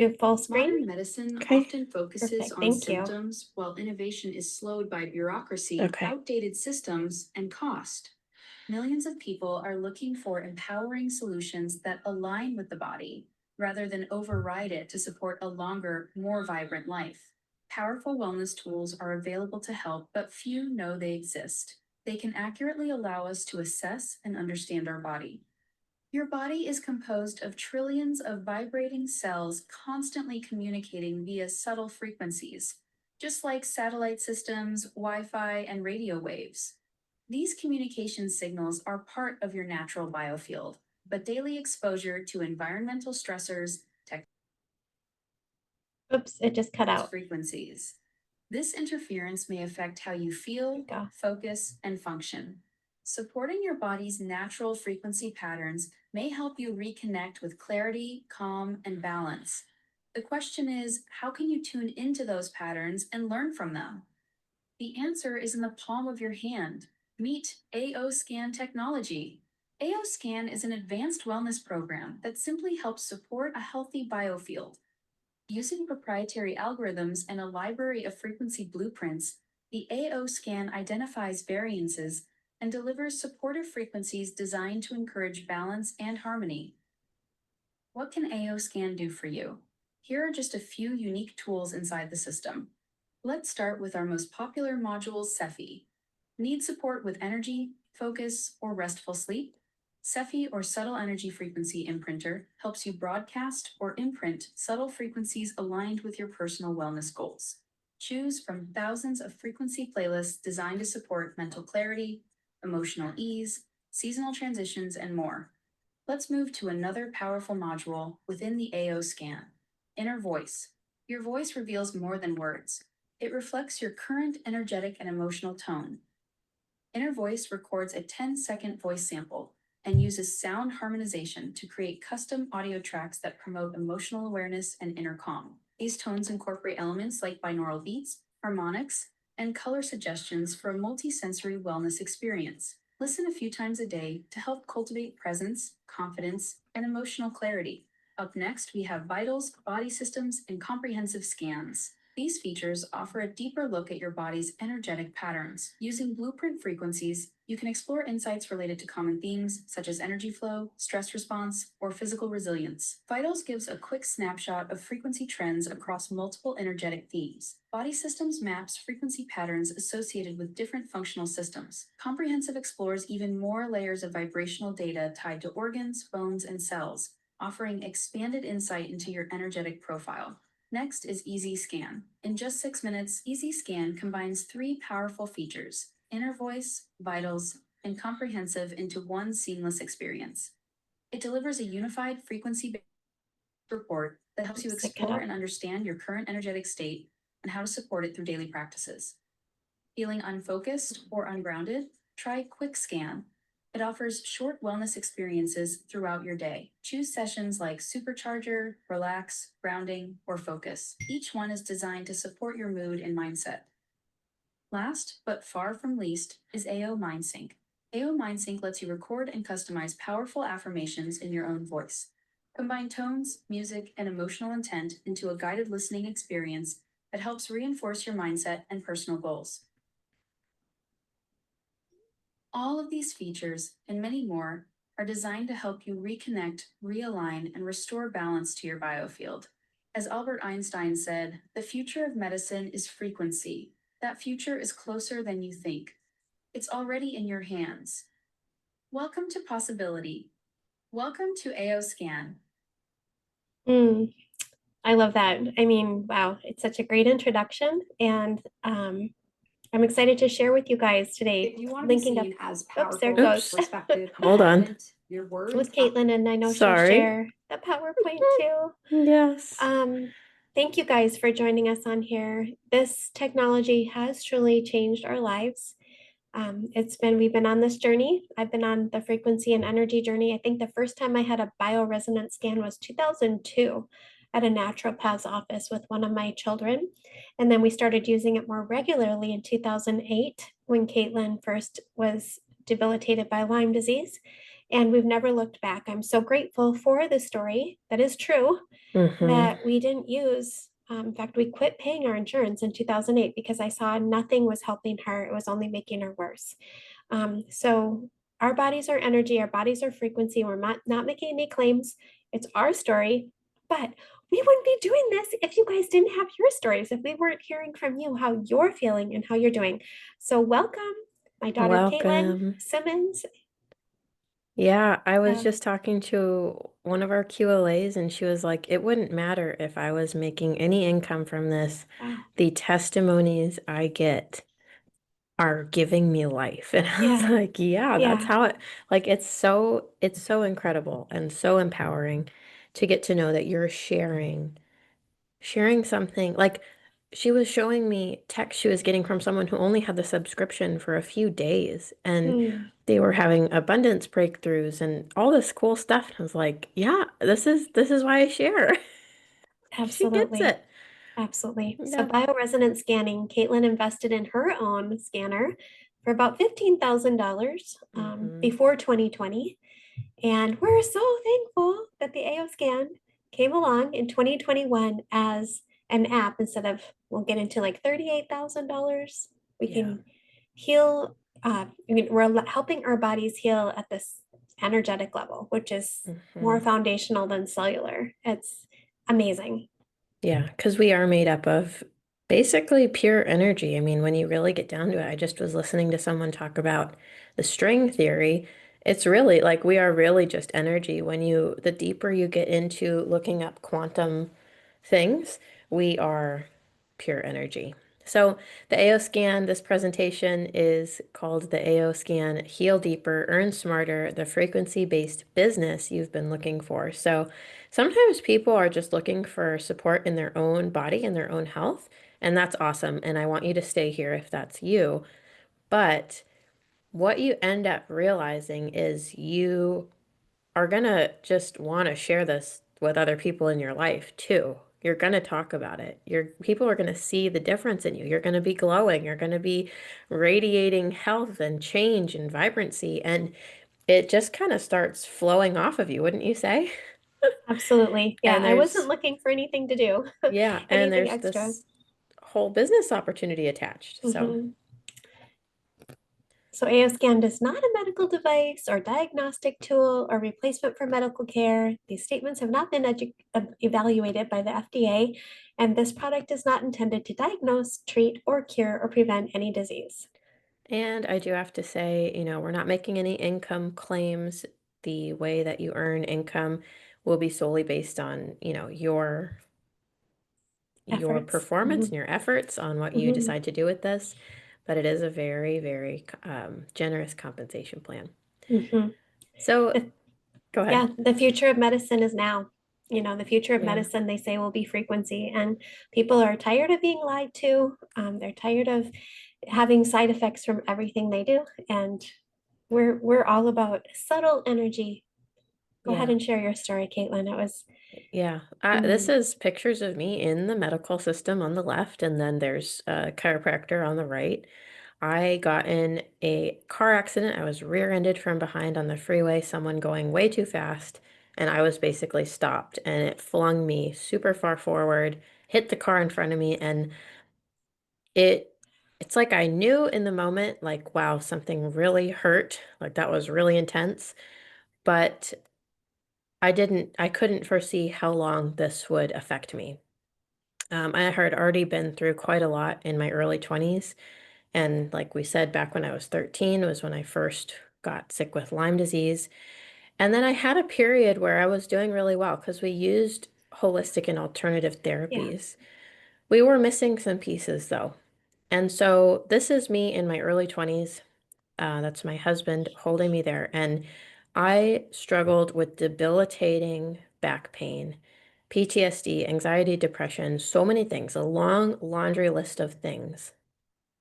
Do full screen? Modern medicine Okay. often focuses Perfect. on Thank you. symptoms, while innovation is slowed by bureaucracy, Okay. outdated systems, and cost. Millions of people are looking for empowering solutions that align with the body rather than override it to support a longer, more vibrant life. Powerful wellness tools are available to help, but few know they exist. They can accurately allow us to assess and understand our body. Your body is composed of trillions of vibrating cells constantly communicating via subtle frequencies, just like satellite systems, Wi Fi, and radio waves. These communication signals are part of your natural biofield, but daily exposure to environmental stressors, Oops, it just cut out. frequencies. This interference may affect how you There feel, you go. focus, and function. Supporting your body's natural frequency patterns may help you reconnect with clarity, calm, and balance. The question is, how can you tune into those patterns and learn from them? The answer is in the palm of your hand. Meet AO Scan technology. AO Scan is an advanced wellness program that simply helps support a healthy biofield. Using proprietary algorithms and a library of frequency blueprints, the AO scan identifies variances and delivers supportive frequencies designed to encourage balance and harmony. What can AO scan do for you? Here are just a few unique tools inside the system. Let's start with our most popular module, Cephi. Need support with energy, focus, or restful sleep? Cephi, or Subtle Energy Frequency Imprinter, helps you broadcast or imprint subtle frequencies aligned with your personal wellness goals. Choose from thousands of frequency playlists designed to support mental clarity, emotional ease, seasonal transitions, and more. Let's move to another powerful module within the AO scan, Inner Voice. Your voice reveals more than words. It reflects your current energetic and emotional tone. Inner Voice records a 10-second voice sample and uses sound harmonization to create custom audio tracks that promote emotional awareness and inner calm. These tones incorporate elements like binaural beats, harmonics, and color suggestions for a multi-sensory wellness experience. Listen a few times a day to help cultivate presence, confidence, and emotional clarity. Up next, we have vitals, body systems, and comprehensive scans. These features offer a deeper look at your body's energetic patterns. Using blueprint frequencies, you can explore insights related to common themes such as energy flow, stress response, or physical resilience. Vitals gives a quick snapshot of frequency trends across multiple energetic themes. Body Systems maps frequency patterns associated with different functional systems. Comprehensive explores even more layers of vibrational data tied to organs, bones, and cells, offering expanded insight into your energetic profile. Next is Easy Scan. In just 6 minutes, Easy Scan combines three powerful features: inner voice, vitals, and comprehensive into one seamless experience. It delivers a unified frequency report that helps you Oops, it cut explore out. and understand your current energetic state and how to support it through daily practices. Feeling unfocused or ungrounded? Try Quick Scan. It offers short wellness experiences throughout your day. Choose sessions like Supercharger, Relax, Grounding, or Focus. Each one is designed to support your mood and mindset. Last, but far from least, is AO MindSync. AO MindSync lets you record and customize powerful affirmations in your own voice. Combine tones, music, and emotional intent into a guided listening experience that helps reinforce your mindset and personal goals. All of these features, and many more, are designed to help you reconnect, realign, and restore balance to your biofield. As Albert Einstein said, the future of medicine is frequency. That future is closer than you think. It's already in your hands. Welcome to Possibility. Welcome to AO Scan. Mm, I love that. I mean, wow, it's such a great introduction, and I'm excited to share with you guys today. If you want to be Linking up. seen as Oops, there powerful, goes. respected, Hold on. confident, your words With Caitlin, and I know she'll Sorry. share the PowerPoint too. Yes. Thank you guys for joining us on here. This technology has truly changed our lives. We've been on this journey. I've been on the frequency and energy journey. I think the first time I had a bioresonance scan was 2002 at a naturopath's office with one of my children. And then we started using it more regularly in 2008 when Caitlin first was debilitated by Lyme disease. And we've never looked back. I'm so grateful for this story that is true Mm-hmm. that we didn't use. In fact, we quit paying our insurance in 2008 because I saw nothing was helping her. It was only making her worse. So our bodies are energy, our bodies are frequency. We're not making any claims. It's our story, but we wouldn't be doing this if you guys didn't have your stories, if we weren't hearing from you how you're feeling and how you're doing. So welcome, my daughter Caitlin Welcome. Simmons. Yeah, I was Uh, just talking to one of our QLAs and she was like, it wouldn't matter if I was making any income from this. wow. The testimonies I get are giving me life. And I was Yeah. like, yeah, that's Yeah. how it like it's so incredible and so empowering to get to know that you're sharing something like she was showing me text she was getting from someone who only had the subscription for a few days and Mm, they were having abundance breakthroughs and all this cool stuff. And I was like, yeah, this is why I share. She gets absolutely. it. Absolutely. So Yeah. bioresonance scanning, Caitlin invested in her own scanner for about $15,000 Hmm. before 2020. And we're so thankful that the AO scan came along in 2021 as an app instead of, we'll get into like $38,000. We Yeah. can heal, I mean, we're helping our bodies heal at this energetic level, which is more Hmm. foundational than cellular. It's amazing. Yeah, because we are made up of basically pure energy. I mean, when you really get down to it, I just was listening to someone talk about the string theory. It's really like we are really just energy. The deeper you get into looking up quantum things, we are pure energy. So the AO scan, this presentation is called the AO scan Heal Deeper, Earn Smarter, the frequency-based business you've been looking for. So sometimes people are just looking for support in their own body and their own health, and that's awesome. And I want you to stay here if that's you. But what you end up realizing is you are gonna just want to share this with other people in your life too. You're gonna talk about it. People are gonna see the difference in you. You're gonna be glowing. You're gonna be radiating health and change and vibrancy, and it just kind of starts flowing off of you, wouldn't you say? Absolutely. Yeah, And I wasn't there's looking for anything to do, yeah, and anything there's extra. this whole business opportunity attached. So, Hmm. So AOScan is not a medical device or diagnostic tool or replacement for medical care. These statements have not been evaluated by the FDA, and this product is not intended to diagnose, treat, or cure or prevent any disease. and I do have to say, we're not making any income claims. The way that you earn income will be solely based on, your Efforts. performance and Hmm. your efforts on what you Hmm. decide to do with this. But it is a very, very generous compensation plan. Hmm. So The, go ahead. yeah, the future of medicine is now. The future of Yeah. medicine, they say, will be frequency, and people are tired of being lied to. They're tired of having side effects from everything they do, and we're all about subtle energy. Go ahead Yeah. and share your story, Caitlin. It was, Yeah. This mm, is pictures of me in the medical system on the left, and then there's a chiropractor on the right. I got in a car accident. I was rear-ended from behind on the freeway, someone going way too fast, and I was basically stopped, and it flung me super far forward, hit the car in front of me, and it it's like I knew in the moment, like, wow, something really hurt, like that was really intense, but I couldn't foresee how long this would affect me. I had already been through quite a lot in my early 20s. And like we said, back when I was 13 was when I first got sick with Lyme disease. And then I had a period where I was doing really well because we used holistic and alternative yeah, therapies. We were missing some pieces though. And so this is me in my early 20s. That's my husband holding me there. And I struggled with debilitating back pain, PTSD, anxiety, depression, so many things, a long laundry list of things.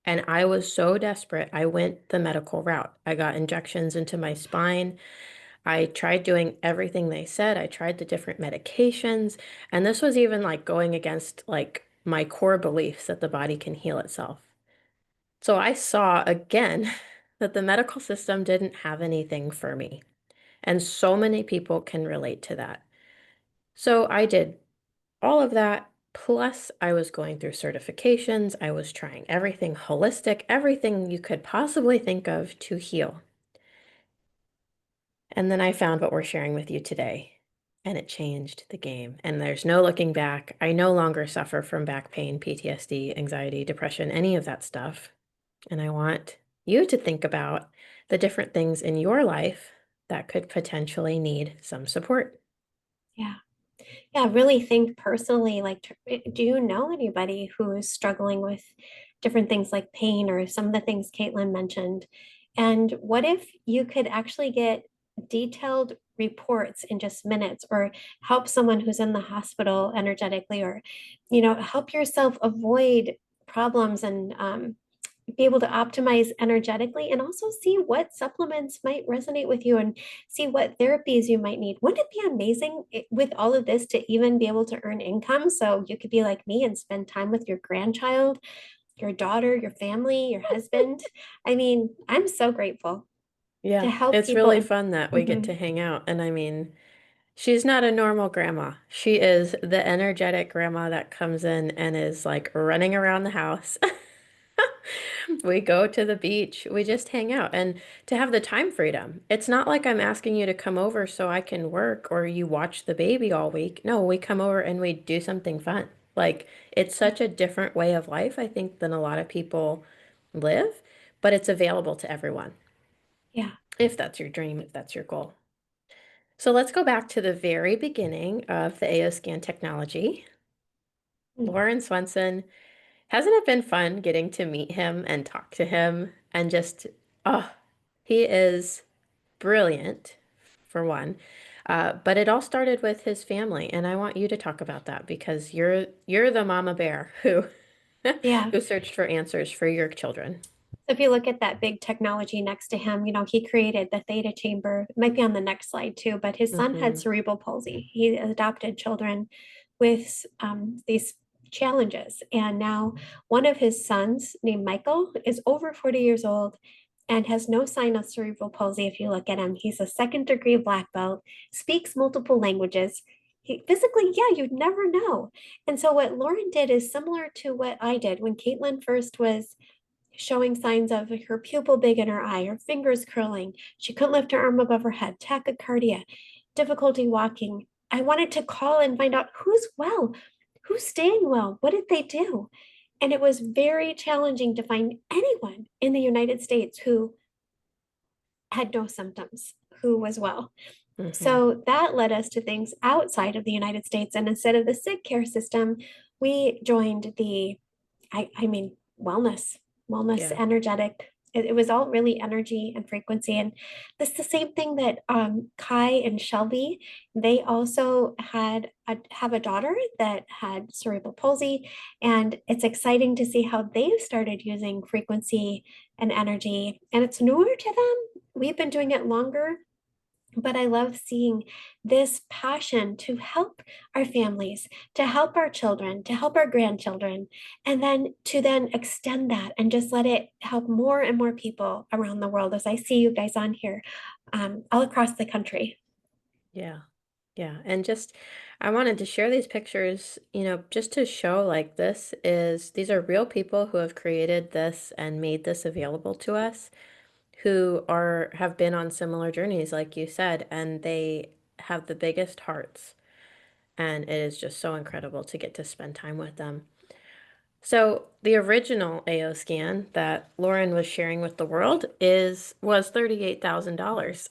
And I was so desperate, I went the medical route. I got injections into my spine. I tried doing everything they said. I tried the different medications. And this was even like going against like my core beliefs that the body can heal itself. So I saw again that the medical system didn't have anything for me. And so many people can relate to that. So I did all of that. Plus, I was going through certifications. I was trying everything holistic, everything you could possibly think of to heal. And then I found what we're sharing with you today, and it changed the game. And there's no looking back. I no longer suffer from back pain, PTSD, anxiety, depression, any of that stuff. And I want you to think about the different things in your life that could potentially need some support. Yeah. Yeah, really think personally, like, do you know anybody who is struggling with different things like pain or some of the things Caitlin mentioned? And what if you could actually get detailed reports in just minutes, or help someone who's in the hospital energetically, or, help yourself avoid problems and be able to optimize energetically, and also see what supplements might resonate with you and see what therapies you might need. Wouldn't it be amazing with all of this to even be able to earn income so you could be like me and spend time with your grandchild, your daughter, your family, your husband? I mean, I'm so grateful to Yeah, help it's really people. fun that we get to Mhm. hang out. And I mean, she's not a normal grandma. She is the energetic grandma that comes in and is like running around the house. We go to the beach, we just hang out, and to have the time freedom. It's not like I'm asking you to come over so I can work or you watch the baby all week. No, we come over and we do something fun. Like, it's such a different way of life, I think, than a lot of people live, but it's available to everyone Yeah. if that's your dream, if that's your goal. So let's go back to the very beginning of the AOScan technology. Mm. Lauren Swenson, hasn't it been fun getting to meet him and talk to him and just, oh, he is brilliant, for one. But it all started with his family, and I want you to talk about that because you're the mama bear who Yeah. who searched for answers for your children. So if you look at that big technology next to him, he created the theta chamber. It might be on the next slide too, but his son had Hmm. cerebral palsy. He adopted children with these challenges. And now one of his sons, named Michael, is over 40 years old and has no sign of cerebral palsy. If you look at him, he's a second degree black belt, speaks multiple languages. He physically, yeah, you'd never know. And so what Lauren did is similar to what I did when Caitlin first was showing signs of her pupil big in her eye, her fingers curling. She couldn't lift her arm above her head, tachycardia, difficulty walking. I wanted to call and find out who's well, who's staying well, what did they do? And it was very challenging to find anyone in the United States who had no symptoms, who was well. Hmm. So that led us to things outside of the United States. And instead of the sick care system, we joined the wellness, Yeah. energetic. It was all really energy and frequency. And this is the same thing that Kai and Shelby, they also have a daughter that had cerebral palsy. And it's exciting to see how they've started using frequency and energy. And it's newer to them. We've been doing it longer, but I love seeing this passion to help our families, to help our children, to help our grandchildren, and then to then extend that and just let it help more and more people around the world, as I see you guys on here, all across the country. Yeah. Yeah. And just, I wanted to share these pictures, just to show like these are real people who have created this and made this available to us, who have been on similar journeys, like you said, and they have the biggest hearts. And it is just so incredible to get to spend time with them. So the original AO scan that Lauren was sharing with the world was $38,000.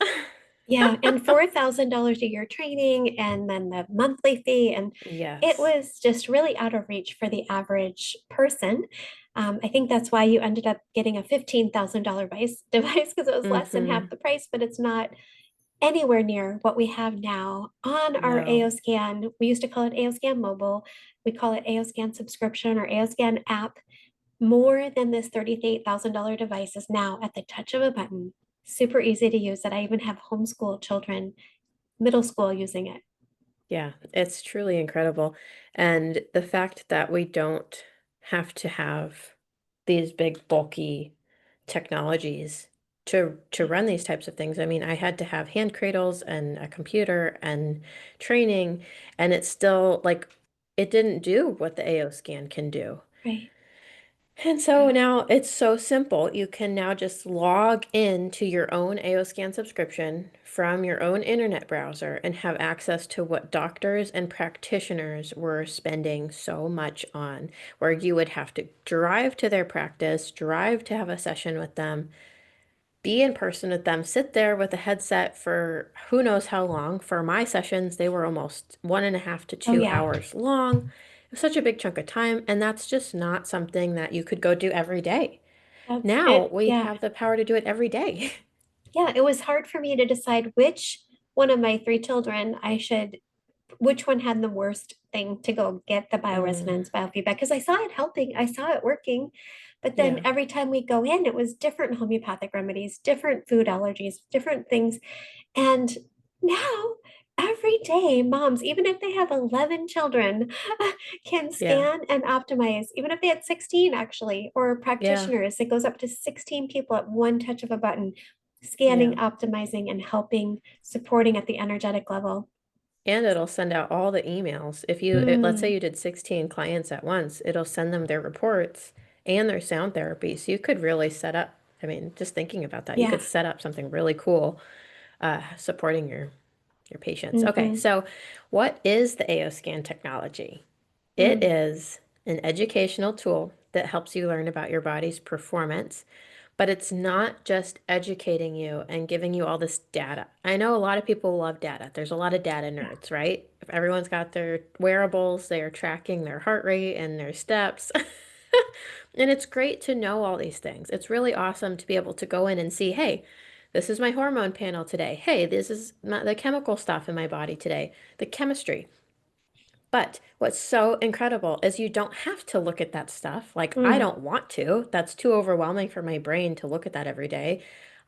Yeah, and $4,000 a year training, and then the monthly fee, and it Yes. was just really out of reach for the average person. I think that's why you ended up getting a $15,000 device because it was less than half Mm-hmm. the price, but it's not anywhere near what we have now on our No. AO Scan. We used to call it AO Scan Mobile. We call it AO Scan Subscription or AO Scan app. More than this $38,000 device is now at the touch of a button. Super easy to use that I even have homeschool children, middle school, using it. Yeah, it's truly incredible. And the fact that we don't have to have these big, bulky technologies to run these types of things. I mean, I had to have hand cradles and a computer and training, and it's still like it didn't do what the AO scan can do. Right. And so Yeah. now it's so simple. You can now just log in to your own AO scan subscription from your own internet browser and have access to what doctors and practitioners were spending so much on, where you would have to drive to their practice, drive to have a session with them, be in person with them, sit there with a headset for who knows how long. For my sessions, they were almost 1.5 to Oh, two yeah. hours long. It was such a big chunk of time, and that's just not something that you could go do every day. That's Now it. we Yeah. have the power to do it every day. Yeah. It was hard for me to decide which one of my three children which one had the worst thing to go get the Mm, bioresonance biofeedback, because I saw it helping, I saw it working, but then yeah, every time we go in, it was different homeopathic remedies, different food allergies, different things. And now every day, moms, even if they have 11 children, can yeah, scan and optimize, even if they had 16 actually, or yeah, practitioners, it goes up to 16 people at one touch of a button, scanning, yeah. optimizing, and helping, supporting at the energetic level. And it'll send out all the emails. Let's say Mm, you did 16 clients at once, it'll send them their reports and their sound therapy. So you could really set up, I mean, just thinking about that, you yeah. could set up something really cool supporting your patients. Okay, Hmm. so what is the AO scan technology? It Mm, is an educational tool that helps you learn about your body's performance, but it's not just educating you and giving you all this data. I know a lot of people love data. There's a lot of data yeah. nerds, right? If everyone's got their wearables, they are tracking their heart rate and their steps. And it's great to know all these things. It's really awesome to be able to go in and see, hey, this is my hormone panel today. Hey, this is the chemical stuff in my body today, the chemistry. But what's so incredible is you don't have to look at that stuff. Like, I Mm, don't want to. That's too overwhelming for my brain to look at that every day.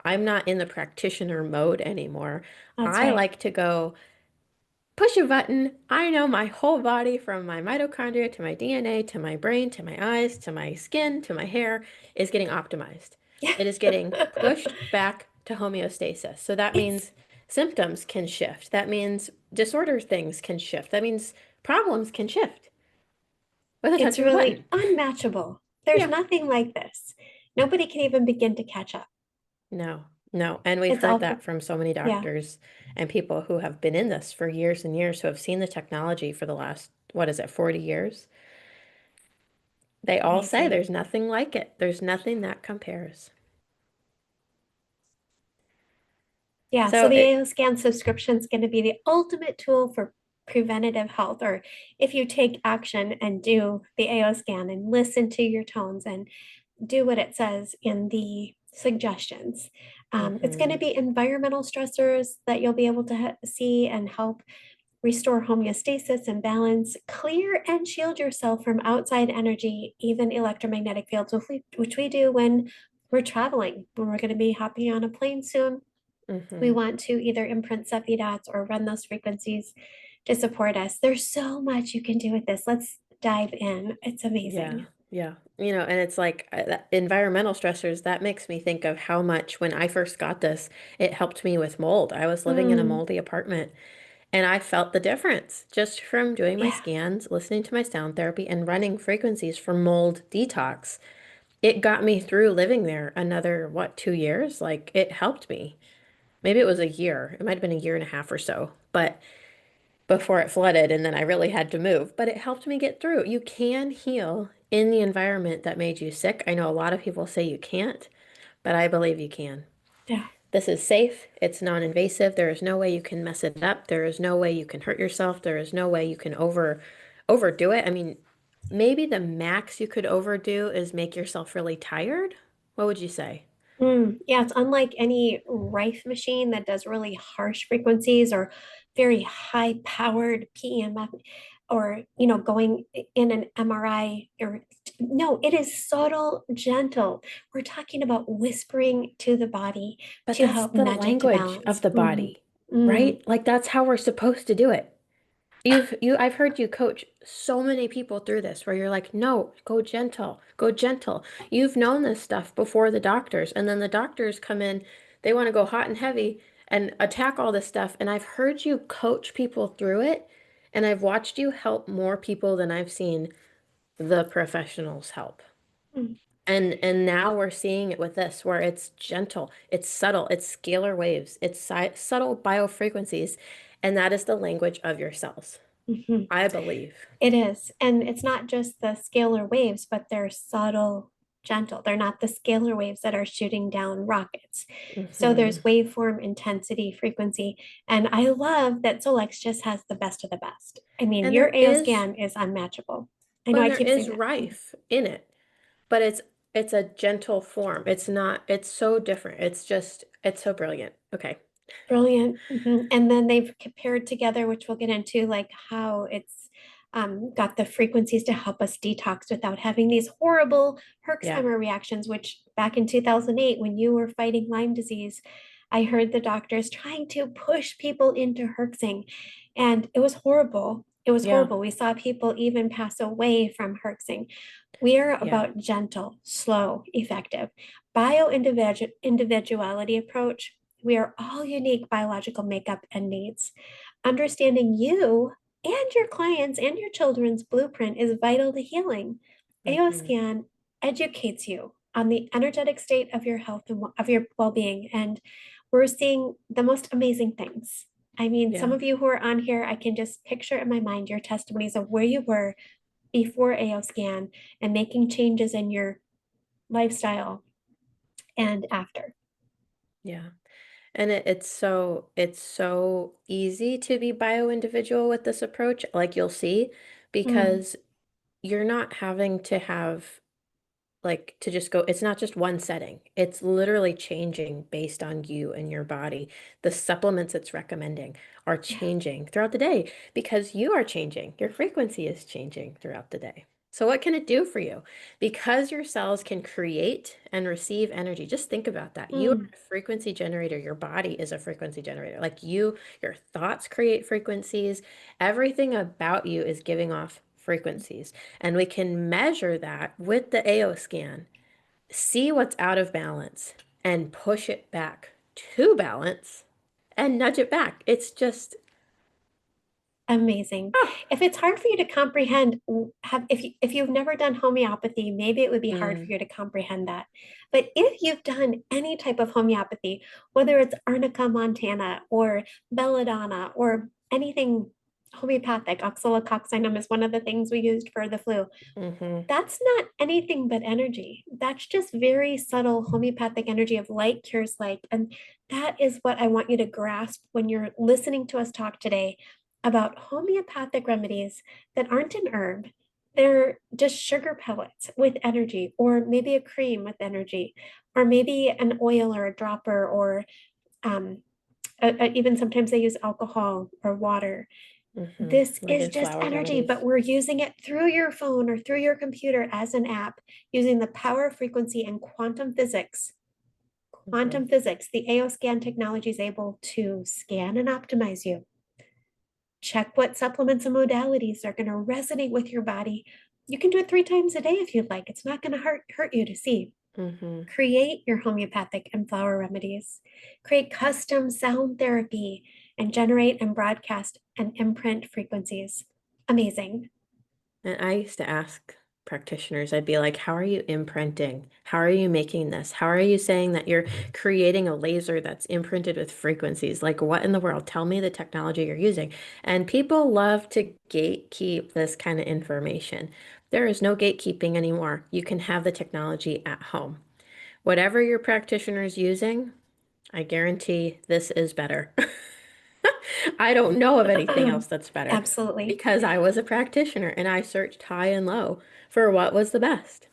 I'm not in the practitioner mode anymore. that's I right. like to go push a button. I know my whole body from my mitochondria to my DNA to my brain to my eyes to my skin to my hair is getting optimized. It is getting pushed back to homeostasis. So that It's means symptoms can shift. That means disorder things can shift. That means problems can shift with a touch it's of a really button. unmatchable. There's Yeah. nothing like this. Nobody can even begin to catch up. No, no. And we've It's heard all that for, from so many yeah, doctors and people who have been in this for years and years, who have seen the technology for the last, what is it, 40 years? They all say amazing. there's nothing like it. There's nothing that compares. Yeah, so So the it, AO scan subscription is going to be the ultimate tool for preventative health, or if you take action and do the AO scan and listen to your tones and do what it says in the suggestions. It's going to hmm be environmental stressors that you'll be able to see and help restore homeostasis and balance, clear and shield yourself from outside energy, even electromagnetic fields, which we do when we're traveling, when we're going to be hopping on a plane soon. We hmm want to either imprint Cepheid dots or run those frequencies to support us. There's so much you can do with this. Let's dive in. It's Yeah, amazing. yeah. And it's like environmental stressors, that makes me think of how much when I first got this, it helped me with mold. I was living in a Mm, moldy apartment and I felt the difference just from doing my yeah, scans, listening to my sound therapy, and running frequencies for mold detox. It got me through living there another, what, 2 years? Like it helped me. Maybe it was a year. It might have been a year and a half or so. But before it flooded and then I really had to move. But it helped me get through. You can heal in the environment that made you sick. I know a lot of people say you can't, but I believe you can. yeah. This is safe. It's non-invasive. There is no way you can mess it up. There is no way you can hurt yourself. There is no way you can overdo it. I mean, maybe the max you could overdo is make yourself really tired. What would you say? Yeah, it's unlike any Rife machine that does really harsh frequencies or very high powered PEMF, or going in an MRI, or no, it is subtle, gentle. We're talking about whispering to the body But to that's help the nudge it to language balance. of the body, right? Like that's how we're supposed to do it. I've heard you coach so many people through this where you're like, no, go gentle, go gentle. You've known this stuff before the doctors, and then the doctors come in, they want to go hot and heavy and attack all this stuff. And I've heard you coach people through it, and I've watched you help more people than I've seen the professionals help. Mm, And now we're seeing it with this, where it's gentle, it's subtle, it's scalar waves, it's subtle biofrequencies, and that is the language of your cells, mhm. I believe. It is. And it's not just the scalar waves, but they're subtle, gentle. They're not the scalar waves that are shooting down rockets. So Hmm. there's waveform, intensity, frequency. And I love that Solex just has the best of the best. I mean, And your there AO is, scan is unmatchable. I know and I there keep saying is that. rife in it, but it's a gentle form. It's not, it's so different. It's just, it's so brilliant. Okay. Brilliant. Mhm. And then they've compared together, which we'll get into, like how it's got the frequencies to help us detox without having these horrible Yeah. Herxheimer reactions, which back in 2008, when you were fighting Lyme disease, I heard the doctors trying to push people into Herxing, and it was horrible. It was Yeah. horrible. We saw people even pass away from Herxing. We are Yeah. about gentle, slow, effective. Individuality approach. We are all unique biological makeup and needs. Understanding you and your clients and your children's blueprint is vital to healing. AO Hmm. scan educates you on the energetic state of your health and of your well-being, and we're seeing the most amazing things. I mean, some Yeah. of you who are on here, I can just picture in my mind your testimonies of where you were before AO scan and making changes in your lifestyle and after. Yeah. And it's so easy to be bio-individual with this approach, like you'll see, Mm, because you're not having to have like to just go, it's not just one setting. It's literally changing based on you and your body. The supplements it's recommending are yeah. changing throughout the day because you are changing. Your frequency is changing throughout the day. So what can it do for you? Because your cells can create and receive energy. Just think about that. You are Mm, a frequency generator. Your body is a frequency generator. Like you, your thoughts create frequencies. Everything about you is giving off frequencies. And we can measure that with the AO scan, see what's out of balance, and push it back to balance and nudge it back. It's just, amazing. oh, If it's hard for you to comprehend, if you've never done homeopathy, maybe it would be hard for mm, you to comprehend that. But if you've done any type of homeopathy, whether it's Arnica montana or belladonna or anything homeopathic, oxalicoxinum is one of the things we used for the flu. mm-hmm, That's not anything but energy. That's just very subtle homeopathic energy of like cures like. And that is what I want you to grasp when you're listening to us talk today about homeopathic remedies that aren't an herb. They're just sugar pellets with energy, or maybe a cream with energy, or maybe an oil or a dropper, or um, even sometimes they use alcohol or water. mm-hmm, This like is in just flower energy, but remedies. we're using it through your phone or through your computer as an app using the power, frequency, and quantum physics. Mm-hmm, Quantum physics, the AO scan technology is able to scan and optimize you. Check what supplements and modalities are going to resonate with your body. You can do it 3 times a day if you'd like. It's not going to hurt you to see. mm-hmm. Create your homeopathic and flower remedies. Create custom sound therapy and generate and broadcast and imprint frequencies. Amazing. And I used to ask practitioners, I'd be like, how are you imprinting? How are you making this? How are you saying that you're creating a laser that's imprinted with frequencies? Like, what in the world? Tell me the technology you're using. And people love to gatekeep this kind of information. There is no gatekeeping anymore. You can have the technology at home. Whatever your practitioner is using, I guarantee this is better. I don't know of anything else that's better Absolutely. because I was a practitioner and I searched high and low for what was the best.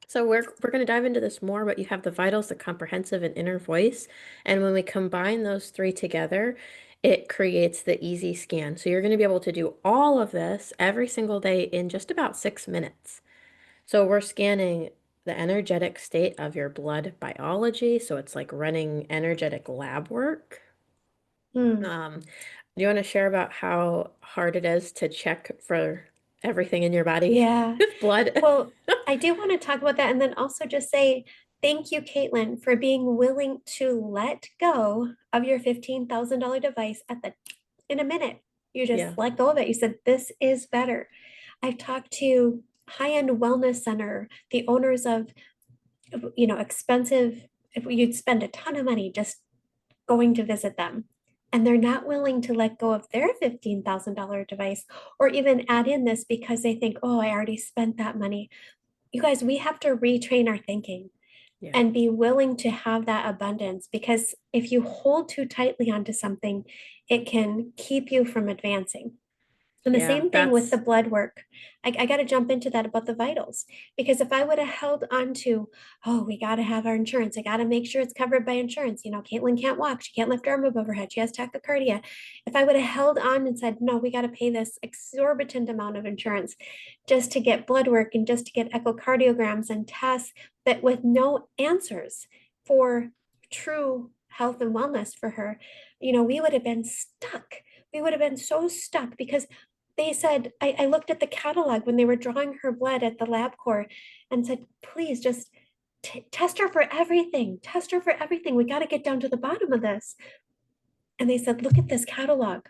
So we're going to dive into this more, but you have the vitals, the comprehensive, and inner voice. And when we combine those three together, it creates the easy scan. So you're going to be able to do all of this every single day in just about 6 minutes. So we're scanning the energetic state of your blood biology. So it's like running energetic lab work. Hmm. Um, Do you want to share about how hard it is to check for everything in your body Yeah. with blood? Well, I do want to talk about that and then also just say thank you, Caitlin, for being willing to let go of your $15,000 device in a minute. You just Yeah. let go of it. You said, this is better. I've talked to high-end wellness center, the owners of, expensive, if you'd spend a ton of money just going to visit them. And they're not willing to let go of their $15,000 device or even add in this because they think, oh, I already spent that money. You guys, we have to retrain our thinking Yeah. and be willing to have that abundance because if you hold too tightly onto something, it can keep you from advancing. And the Yeah. same thing with the blood work. I got to jump into that about the vitals because if I would have held on to, oh, we got to have our insurance. I got to make sure it's covered by insurance. Caitlin can't walk. She can't lift her arm above her head. She has tachycardia. If I would have held on and said, no, we got to pay this exorbitant amount of insurance just to get blood work and just to get echocardiograms and tests, but with no answers for true health and wellness for her, we would have been stuck. We would have been so stuck because they said, I looked at the catalog when they were drawing her blood at the LabCorp and said, please just test her for everything. Test her for everything. We got to get down to the bottom of this. And they said, look at this catalog.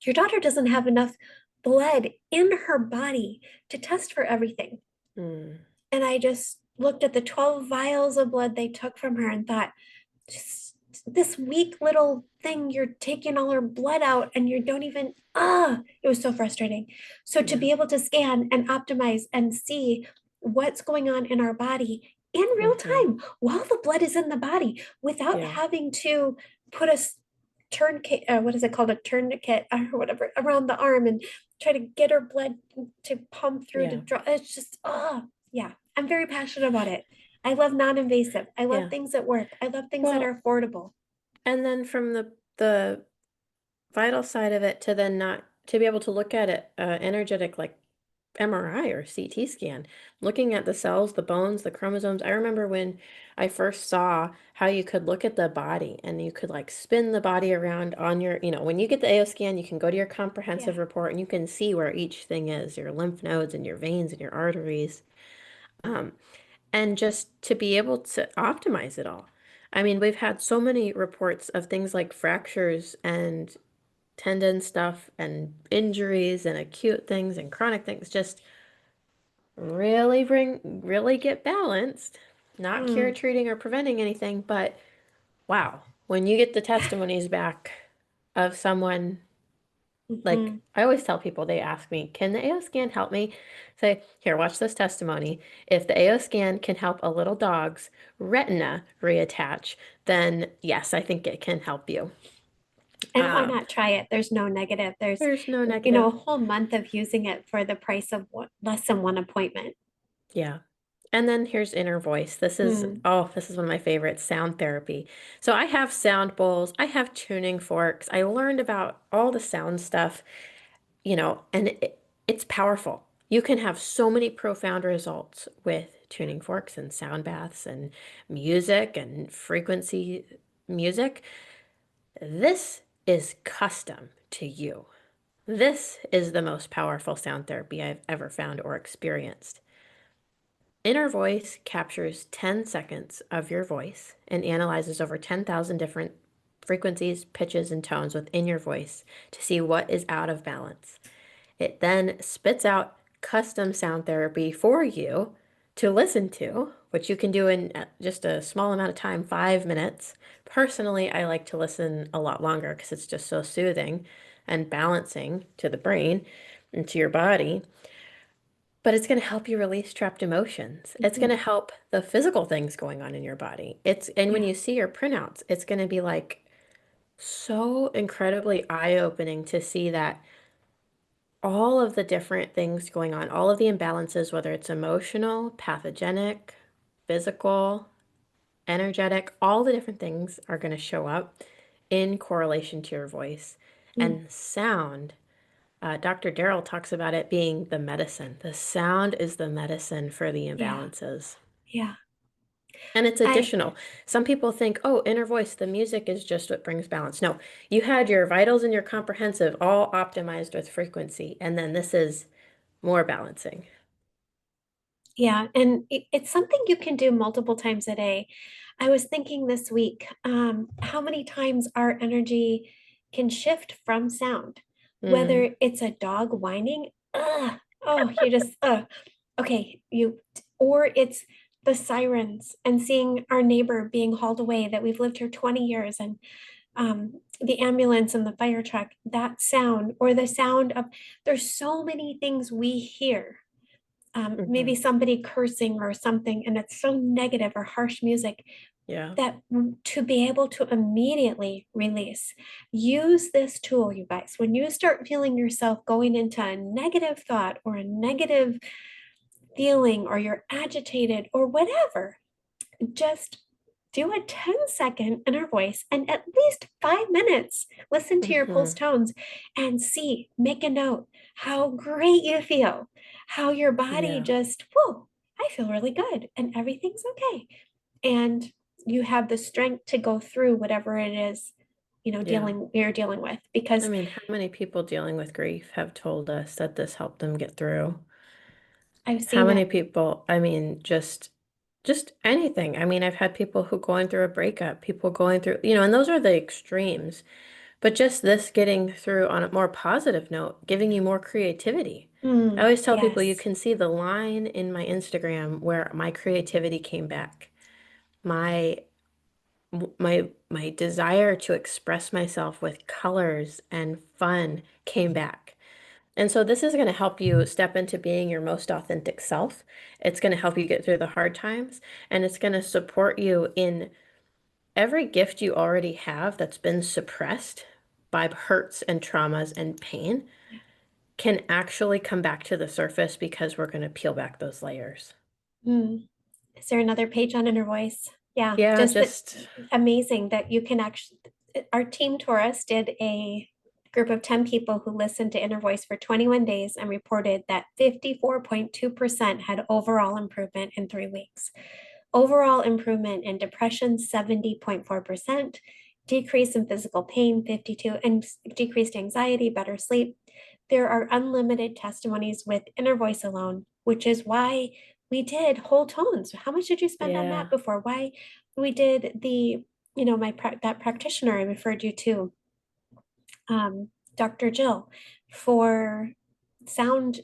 Your daughter doesn't have enough blood in her body to test for everything. Mm. And I just looked at the 12 vials of blood they took from her and thought, just this weak little thing, you're taking all her blood out and you don't even, it was so frustrating. So to Yeah. be able to scan and optimize and see what's going on in our body in real Mm-hmm. time while the blood is in the body without Yeah. having to put a tourniquet, what is it called? A tourniquet or whatever around the arm and try to get her blood to pump through to Yeah. draw. It's just, yeah, I'm very passionate about it. I love non-invasive. I love Yeah. things that work. I love things that Well, are affordable. and then from the vital side of it to then not to be able to look at it energetic like MRI or CT scan, looking at the cells, the bones, the chromosomes. I remember when I first saw how you could look at the body and you could like spin the body around on your, when you get the AO scan, you can go to your Yeah. comprehensive report and you can see where each thing is, your lymph nodes and your veins and your arteries. Um, and just to be able to optimize it all. I mean, we've had so many reports of things like fractures and tendon stuff and injuries and acute things and chronic things just really get balanced, not cure, Mm, treating, or preventing anything, but wow, when you get the testimonies back of someone, like mhm. I always tell people, they ask me, can the AO scan help me? Say, here, watch this testimony. If the AO scan can help a little dog's retina reattach, then yes, I think it can help you. And why Um, not try it? There's no negative. There's, there's no a negative. whole month of using it for the price of less than one appointment. Yeah. And then here's inner voice. Mm, This is one of my favorites, sound therapy. So I have sound bowls, I have tuning forks. I learned about all the sound stuff, and it's powerful. You can have so many profound results with tuning forks and sound baths and music and frequency music. This is custom to you. This is the most powerful sound therapy I've ever found or experienced. Inner voice captures 10 seconds of your voice and analyzes over 10,000 different frequencies, pitches, and tones within your voice to see what is out of balance. It then spits out custom sound therapy for you to listen to, which you can do in just a small amount of time, 5 minutes. Personally, I like to listen a lot longer because it's just so soothing and balancing to the brain and to your body. But it's going to help you release trapped emotions. It's going mhm. to help the physical things going on in your body. And when Yeah. you see your printouts, it's going to be like so incredibly eye-opening to see that all of the different things going on, all of the imbalances, whether it's emotional, pathogenic, physical, energetic, all the different things are going to show up in correlation to your voice. Mm, And sound, Dr. Darrell talks about it being the medicine. The sound is the medicine for the yeah. imbalances. Yeah. And it's I, additional. Some people think, oh, inner voice, the music is just what brings balance. No, you had your vitals and your comprehensive all optimized with frequency, and then this is more balancing. yeah, and it's something you can do multiple times a day. I was thinking this week, how many times our energy can shift from sound, Mm, whether it's a dog whining, oh, you just, okay, or it's the sirens and seeing our neighbor being hauled away that we've lived here 20 years and the ambulance and the fire truck, that sound, or the sound of, there's so many things we hear, maybe hmm. somebody cursing or something, and it's so negative or harsh music Yeah. that to be able to immediately release, use this tool, you guys. When you start feeling yourself going into a negative thought or a negative feeling, or you're agitated or whatever, just do a 10-second inner voice and at least 5 minutes listen to your pulse Hmm. tones and see, make a note how great you feel, how your body Yeah. just, whoa, I feel really good and everything's okay. And you have the strength to go through whatever it is, Yeah. you're dealing with, I because mean, how many people dealing with grief have told us that this helped them get through? I've How seen many it. people, I mean, just anything. I mean, I've had people who going through a breakup, people going through, and those are the extremes. But just this getting through on a more positive note, giving you more creativity. I always tell people you Yes. can see the line in my Instagram where my creativity came back. My my desire to express myself with colors and fun came back. And so this is going to help you step into being your most authentic self. It's going to help you get through the hard times, and it's going to support you in every gift you already have that's been suppressed by hurts and traumas and pain can actually come back to the surface because we're going to peel back those layers. Mm. Is there another page on Inner Voice? Yeah, Yeah, just that, just amazing that you can actually. Our team Taurus did a group of 10 people who listened to Inner Voice for 21 days and reported that 54.2% had overall improvement in 3 weeks. Overall improvement in depression, 70.4%, decrease in physical pain, 52, and decreased anxiety, better sleep. There are unlimited testimonies with Inner Voice alone, which is why we did whole tones. How much did you spend on that yeah. before? Why we did the, that practitioner I referred you to, um, Dr. Jill, for sound,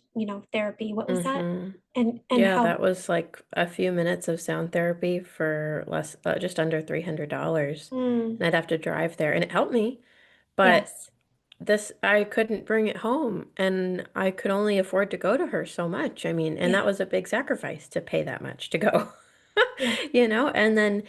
therapy. What was that? Hmm. And Yeah, how, that was like a few minutes of sound therapy for less, just under $300. mm, And I'd have to drive there, and it helped me. But yes, this, I couldn't bring it home, and I could only afford to go to her so much. I mean, and yeah, that was a big sacrifice to pay that much to go, yeah, And then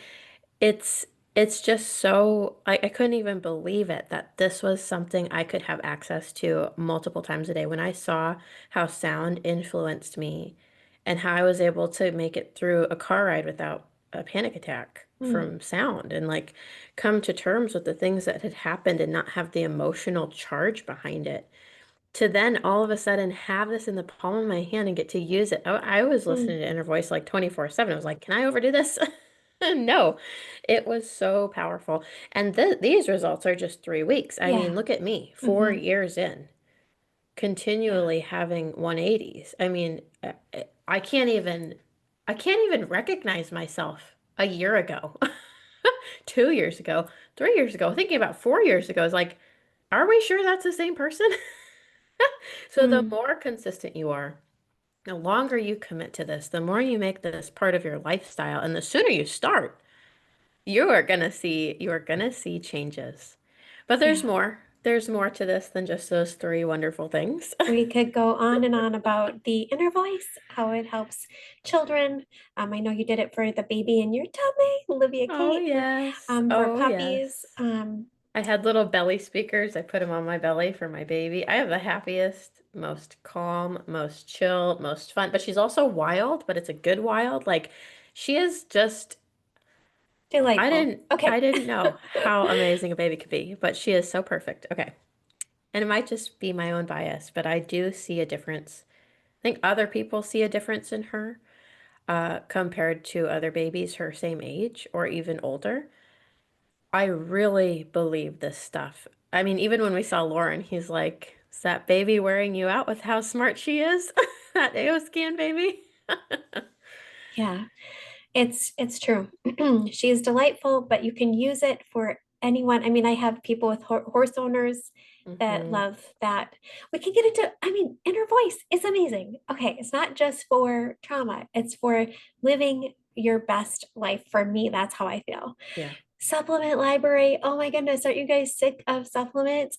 it's it's just so I couldn't even believe it that this was something I could have access to multiple times a day. When I saw how sound influenced me and how I was able to make it through a car ride without a panic attack mm, from sound and like come to terms with the things that had happened and not have the emotional charge behind it to then all of a sudden have this in the palm of my hand and get to use it. I was mm, listening to Inner Voice like 24/7. I was like, can I overdo this? No, it was so powerful. And these results are just 3 weeks. I mean, yeah, look at me, four hmm, years in, yeah, continually having 180s. I mean, I can't even, I can't even recognize myself a year ago, 2 years ago, 3 years ago, thinking about 4 years ago. It's like, are we sure that's the same person? So the mm, more consistent you are, the longer you commit to this, the more you make this part of your lifestyle, and the sooner you start, you are gonna see changes. But there's yeah. more. There's more to this than just those three wonderful things. We could go on and on about the inner voice, how it helps children. I know you did it for the baby in your tummy, Olivia Oh Kate, yes. for Oh puppies. yes. I had little belly speakers. I put them on my belly for my baby. I have the happiest, most calm, most chill, most fun. But she's also wild, but it's a good wild. Like she is just I Delightful. didn't I Okay. didn't know how amazing a baby could be, but she is so perfect. Okay. And it might just be my own bias, but I do see a difference. I think other people see a difference in her. compared to other babies her same age or even older. I really believe this stuff. I mean, even when we saw Lauren, he's like, is that baby wearing you out with how smart she is? That AO baby? Yeah. It's true. She's delightful, but you can use it for anyone. I mean, I have people with horse owners that Hmm. love that. We can get into, I mean, and her voice is amazing. Okay, it's not just for trauma, it's for living your best life. For me, that's how I feel. Yeah. Supplement library. Oh my goodness, aren't you guys sick of supplements?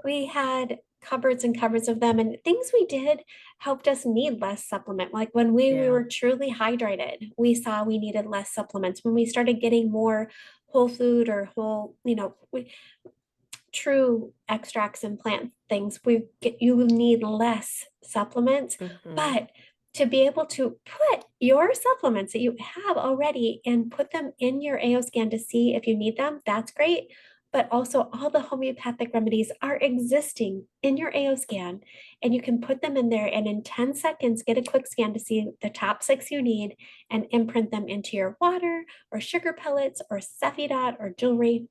We had cupboards and cupboards of them, and things we did helped us need less supplement. Like when we Yeah. were truly hydrated, we saw we needed less supplements. When we started getting more whole food or whole, true extracts and plant things, you will need less supplements. Hmm. But to be able to put your supplements that you have already and put them in your AO scan to see if you need them, that's great. But also, all the homeopathic remedies are existing in your AO scan, and you can put them in there and in 10 seconds get a quick scan to see the top six you need and imprint them into your water or sugar pellets or Cephi or jewelry.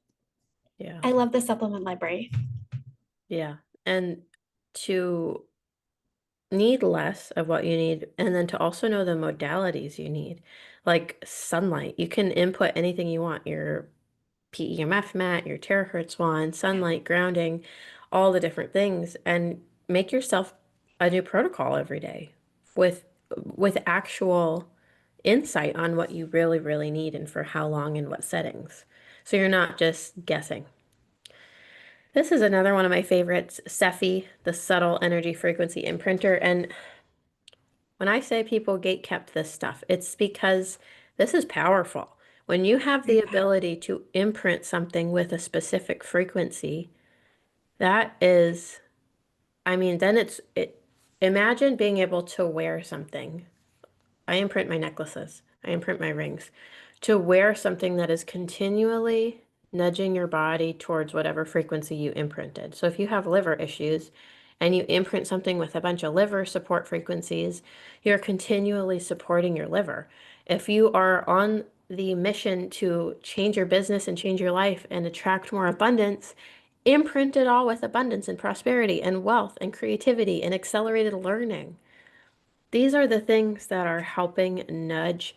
Yeah. I love the supplement library. Yeah. And to need less of what you need, and then to also know the modalities you need, like sunlight. You can input anything you want, your PEMF mat, your terahertz wand, sunlight, grounding, all the different things, and make yourself a new protocol every day with actual insight on what you really, really need and for how long and what settings. So you're not just guessing. This is another one of my favorites, Cephi, the subtle energy frequency imprinter. And when I say people gate kept this stuff, it's because this is powerful. When you have the Very powerful. ability to imprint something with a specific frequency, that is, I mean, then imagine being able to wear something. I imprint my necklaces, I imprint my rings. To wear something that is continually nudging your body towards whatever frequency you imprinted. So if you have liver issues and you imprint something with a bunch of liver support frequencies, you're continually supporting your liver. If you are on the mission to change your business and change your life and attract more abundance, imprint it all with abundance and prosperity and wealth and creativity and accelerated learning. These are the things that are helping nudge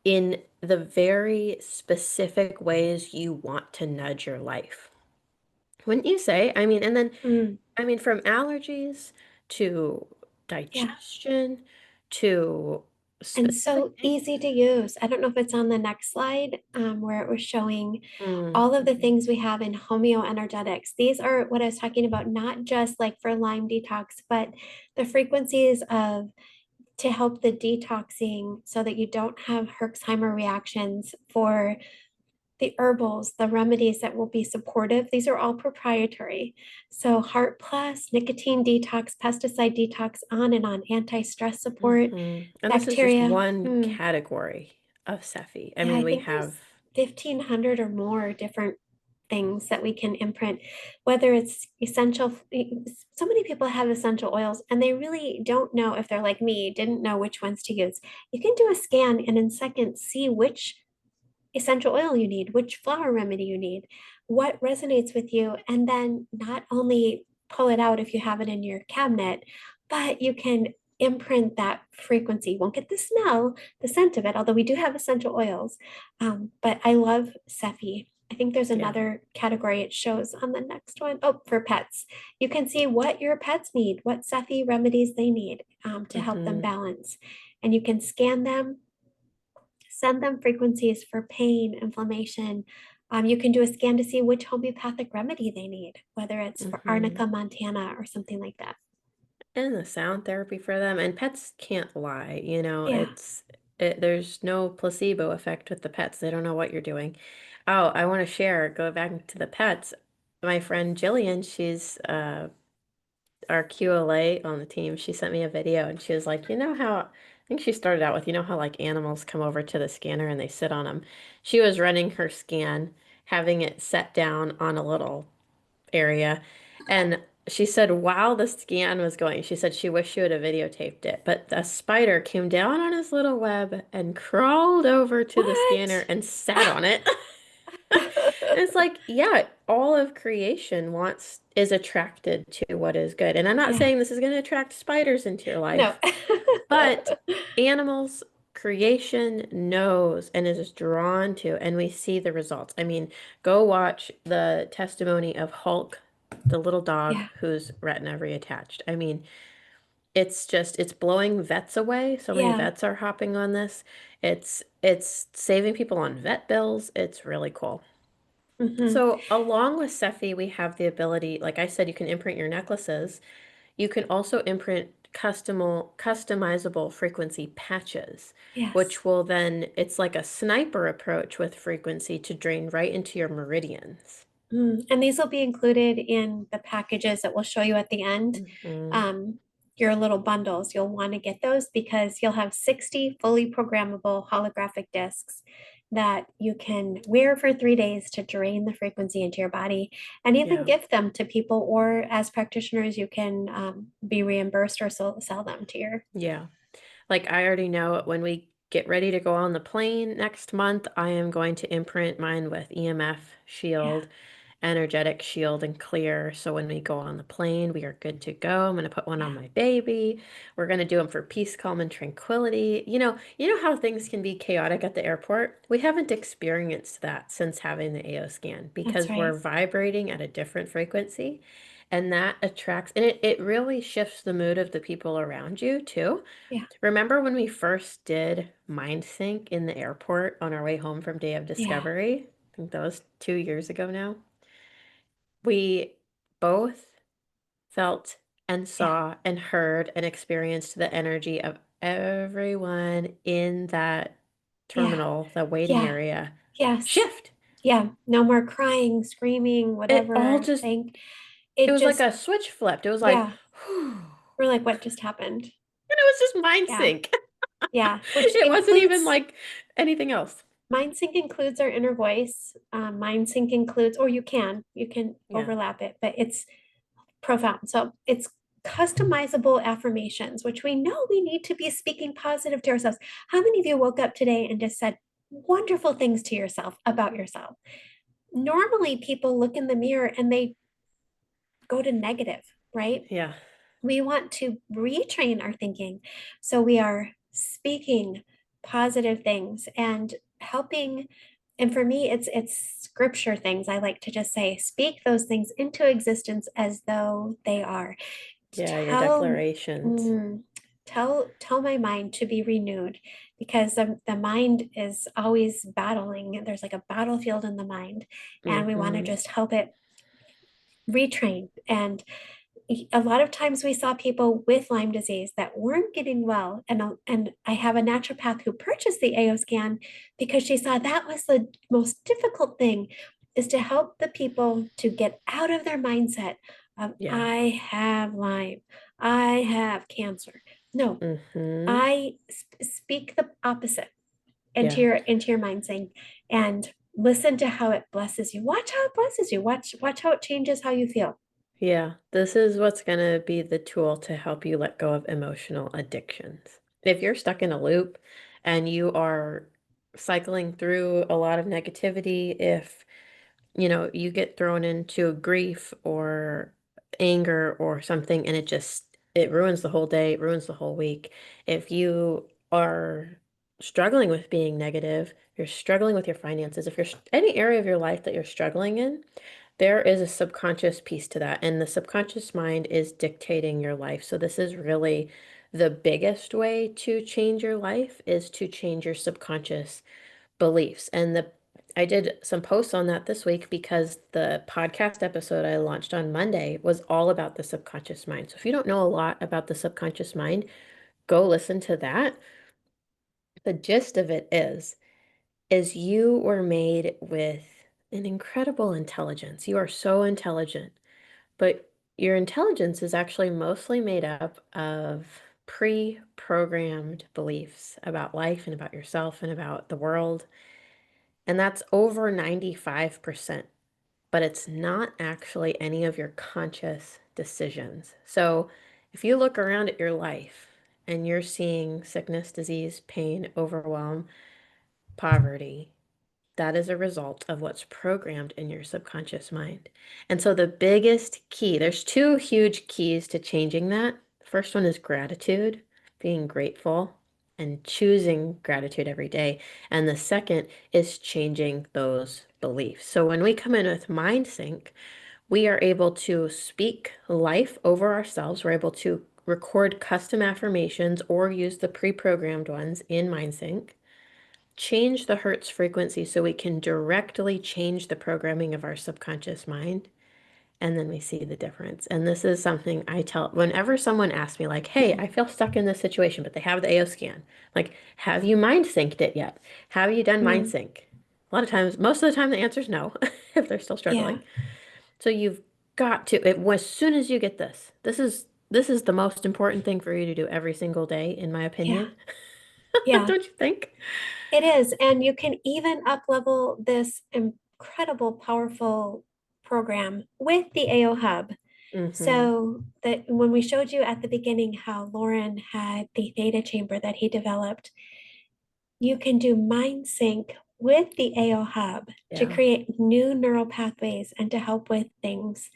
in the very specific ways you want to nudge your life. Wouldn't you say? I mean, and then, Mm, I mean, from allergies to yeah. digestion to And specific so things. easy to use. I don't know if it's on the next slide where it was showing all of the Mm-hmm. things we have in homeoenergetics. These are what I was talking about, not just like for Lyme detox, but the frequencies of to help the detoxing so that you don't have Herxheimer reactions for the herbals, the remedies that will be supportive. These are all proprietary. So Heart Plus, nicotine detox, pesticide detox, on, anti-stress support, Mm-hmm. And this is just bacteria. one category of Cephi. I Yeah, mean, I we think have, there's 1,500 or more different things that we can imprint, whether it's essential. So many people have essential oils and they really don't know if they're like me, didn't know which ones to use. You can do a scan and in seconds see which essential oil you need, which flower remedy you need, what resonates with you, and then not only pull it out if you have it in your cabinet, but you can imprint that frequency. You won't get the smell, the scent of it, although we do have essential oils. But I love Cephi. I think there's yeah. another category it shows on the next one. Oh, for pets. You can see what your pets need, what Cephi remedies they need to help them Mm-hmm. balance. And you can scan them, send them frequencies for pain, inflammation. You can do a scan to see which homeopathic remedy they need, whether it's for Mm-hmm. arnica montana or something like that. And the sound therapy for them. And pets can't lie, Yeah. there's no placebo effect with the pets. They don't know what you're doing. Oh, I want to share, go back to the pets. My friend Jillian, she's our QLA on the team. She sent me a video and she was like, you know how, I think she started out with, you know how like animals come over to the scanner and they sit on them. She was running her scan, having it set down on a little area. And she said while the scan was going, she said she wished she would have videotaped it, but a spider came down on his little web and crawled over to the scanner What? and sat on it. It's like, yeah, all of creation is attracted to what is good. And I'm not Yeah. saying this is going to attract spiders into your No. life, but animals, creation knows and is drawn to, and we see the results. I mean, go watch the testimony of Hulk, the little dog Yeah. whose retina reattached. I mean, it's blowing vets away. So many Yeah. vets are hopping on this. It's saving people on vet bills. It's really cool. Hmm. So along with Cephi, we have the ability, like I said, you can imprint your necklaces. You can also imprint customizable frequency patches, Yes. which will then, it's like a sniper approach with frequency to drain right into your meridians. And these will be included in the packages that we'll show you at the end. Mhm. Um, your little bundles, you'll want to get those because you'll have 60 fully programmable holographic discs that you can wear for 3 days to drain the frequency into your body and even Yeah. gift them to people, or as practitioners, you can be reimbursed or sell them to your. Yeah. Like I already know when we get ready to go on the plane next month, I am going to imprint mine with EMF Yeah, shield, energetic shield, and clear. So when we go on the plane, we are good to go. I'm going to put one on yeah, my baby. We're going to do them for peace, calm, and tranquility. You know how things can be chaotic at the airport? We haven't experienced that since having the AO scan that's because right. we're vibrating at a different frequency. And that attracts, and it really shifts the mood of the people around you too. Yeah, Remember when we first did Mind Sync in the airport on our way home from Day of yeah, Discovery? I think that was 2 years ago now. We both felt and yeah, saw and heard and experienced the energy of everyone in that yeah, terminal, the waiting yeah, area yes. shift. Yeah, no more crying, screaming, It all whatever just, thing. it It was like just, a switch flipped. It was like, yeah, whew. And we're like, what just happened? it was just mind Yeah, sync. yeah, which It wasn't even includes like anything else. mind sync includes our inner voice. Mind sync includes, or you can Yeah. overlap it, but it's profound. So it's customizable affirmations, which we know we need to be speaking positive to ourselves. How many of you woke up today and just said wonderful things to yourself about yourself? Normally, people look in the mirror and they go to negative, right? Yeah. We want to retrain our thinking. So we are speaking positive things and helping. And for me, it's scripture things. I like to just say, speak those things into existence as though they are. Yeah, your Tell, declarations. mm, tell my mind to be renewed because the mind is always battling. There's like a battlefield in the mind, and we want to Mm-hmm. just help it retrain. And a lot of times we saw people with Lyme disease that weren't getting well. And I have a naturopath who purchased the AO scan because she saw that was the most difficult thing, is to help the people to get out of their mindset of Yeah. I have Lyme, I have cancer. No, Mm-hmm. I speak the opposite into Yeah. your mind, saying, and listen to how it blesses you. Watch how it blesses you. Watch how it changes how you feel. Yeah. This is what's gonna be the tool to help you let go of emotional addictions. If you're stuck in a loop and you are cycling through a lot of negativity, if you get thrown into grief or anger or something and it ruins the whole day, it ruins the whole week. If you are struggling with being negative, you're struggling with your finances, if you're any area of your life that you're struggling in, there is a subconscious piece to that, and the subconscious mind is dictating your life. So this is really the biggest way to change your life is to change your subconscious beliefs. And the I did some posts on that this week because the podcast episode I launched on Monday was all about the subconscious mind. So if you don't know a lot about the subconscious mind, go listen to that. The gist of it is you were made with an incredible intelligence. You are so intelligent, but your intelligence is actually mostly made up of pre-programmed beliefs about life and about yourself and about the world. And that's over 95%. but it's not actually any of your conscious decisions. So if you look around at your life and you're seeing sickness, disease, pain, overwhelm, poverty, that is a result of what's programmed in your subconscious mind. And so the biggest key, there's two huge keys to changing that. The first one is gratitude, being grateful and choosing gratitude every day. And the second is changing those beliefs. So when we come in with mind sync, we are able to speak life over ourselves. We're able to record custom affirmations or use the pre-programmed ones in mind sync, change the Hertz frequency so we can directly change the programming of our subconscious mind. And then we see the difference. And this is something I tell whenever someone asks me, like, hey, I feel stuck in this situation, but they have the AO scan. Like, have you mind synced it yet? Have you done mind Mm, sync? A lot of times, most of the time, the answer is no, if they're still yeah, struggling. So you've got to, as soon as you get this is the most important thing for you to do every single day, in my yeah, opinion. yeah. Don't you think? It is. And you can even up level this incredible, powerful program with the AO Hub. Mm-hmm. So that when we showed you at the beginning how Lauren had the theta chamber that he developed, you can do mind sync with the AO Hub to Yeah. create new neural pathways and to help with things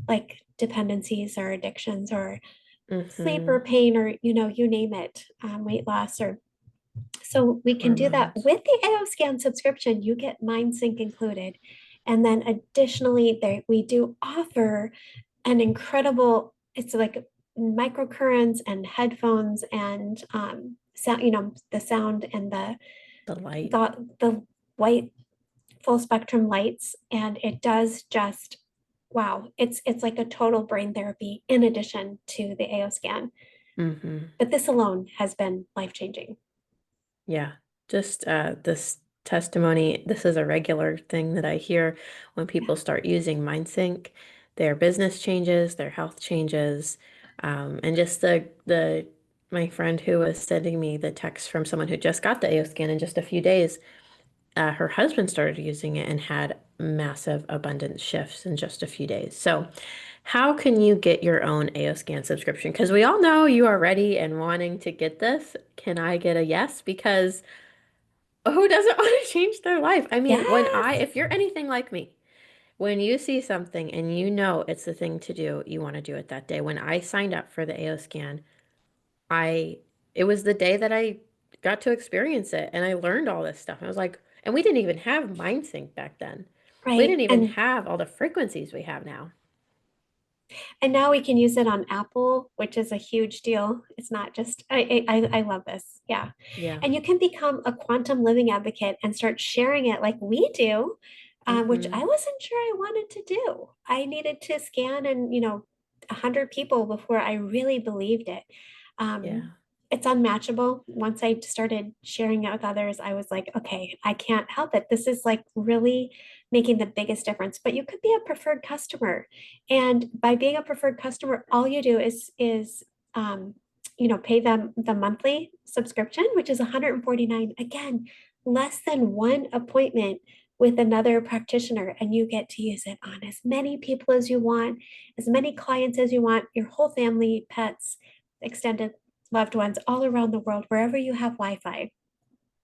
like dependencies or addictions or sleep Mm-hmm. or pain or, you name it, weight loss or so we can do that Hormones. with the AO Scan subscription. You get Mind Sync included. And then additionally, there we do offer an incredible, it's like microcurrents and headphones and sound, the sound and The light. the white full spectrum lights. And it does just wow, it's like a total brain therapy in addition to the AO Scan. Mm-hmm. But this alone has been life-changing. Yeah. Just this testimony. This is a regular thing that I hear when Yeah. people start using MindSync. Their business changes, their health changes, and just the my friend who was sending me the text from someone who just got the AO scan in just a few days. Her husband started using it and had massive abundance shifts in just a few days. So, how can you get your own AO scan subscription? Because we all know you are ready and wanting to get this. Can I get a yes? Because who doesn't want to change their life? I mean, Yes. if you're anything like me, when you see something and you know it's the thing to do, you want to do it that day. When I signed up for the AO scan, I it was the day that I got to experience it and I learned all this stuff. I was like, and we didn't even have MindSync back then. We Right. didn't even have all the frequencies we have now. And now we can use it on Apple, which is a huge deal. It's not just I love this. Yeah. Yeah. And you can become a quantum living advocate and start sharing it like we do, which Mm-hmm. I wasn't sure I wanted to do. I needed to scan and 100 people before I really believed it. Um, Yeah. it's unmatchable. Once I started sharing it with others, I was like, okay, I can't help it. This is like really making the biggest difference. But you could be a preferred customer, and by being a preferred customer, all you do is pay them the monthly subscription, which is 149. Again, less than one appointment with another practitioner, and you get to use it on as many people as you want, as many clients as you want, your whole family, pets, extended loved ones all around the world, wherever you have Wi-Fi.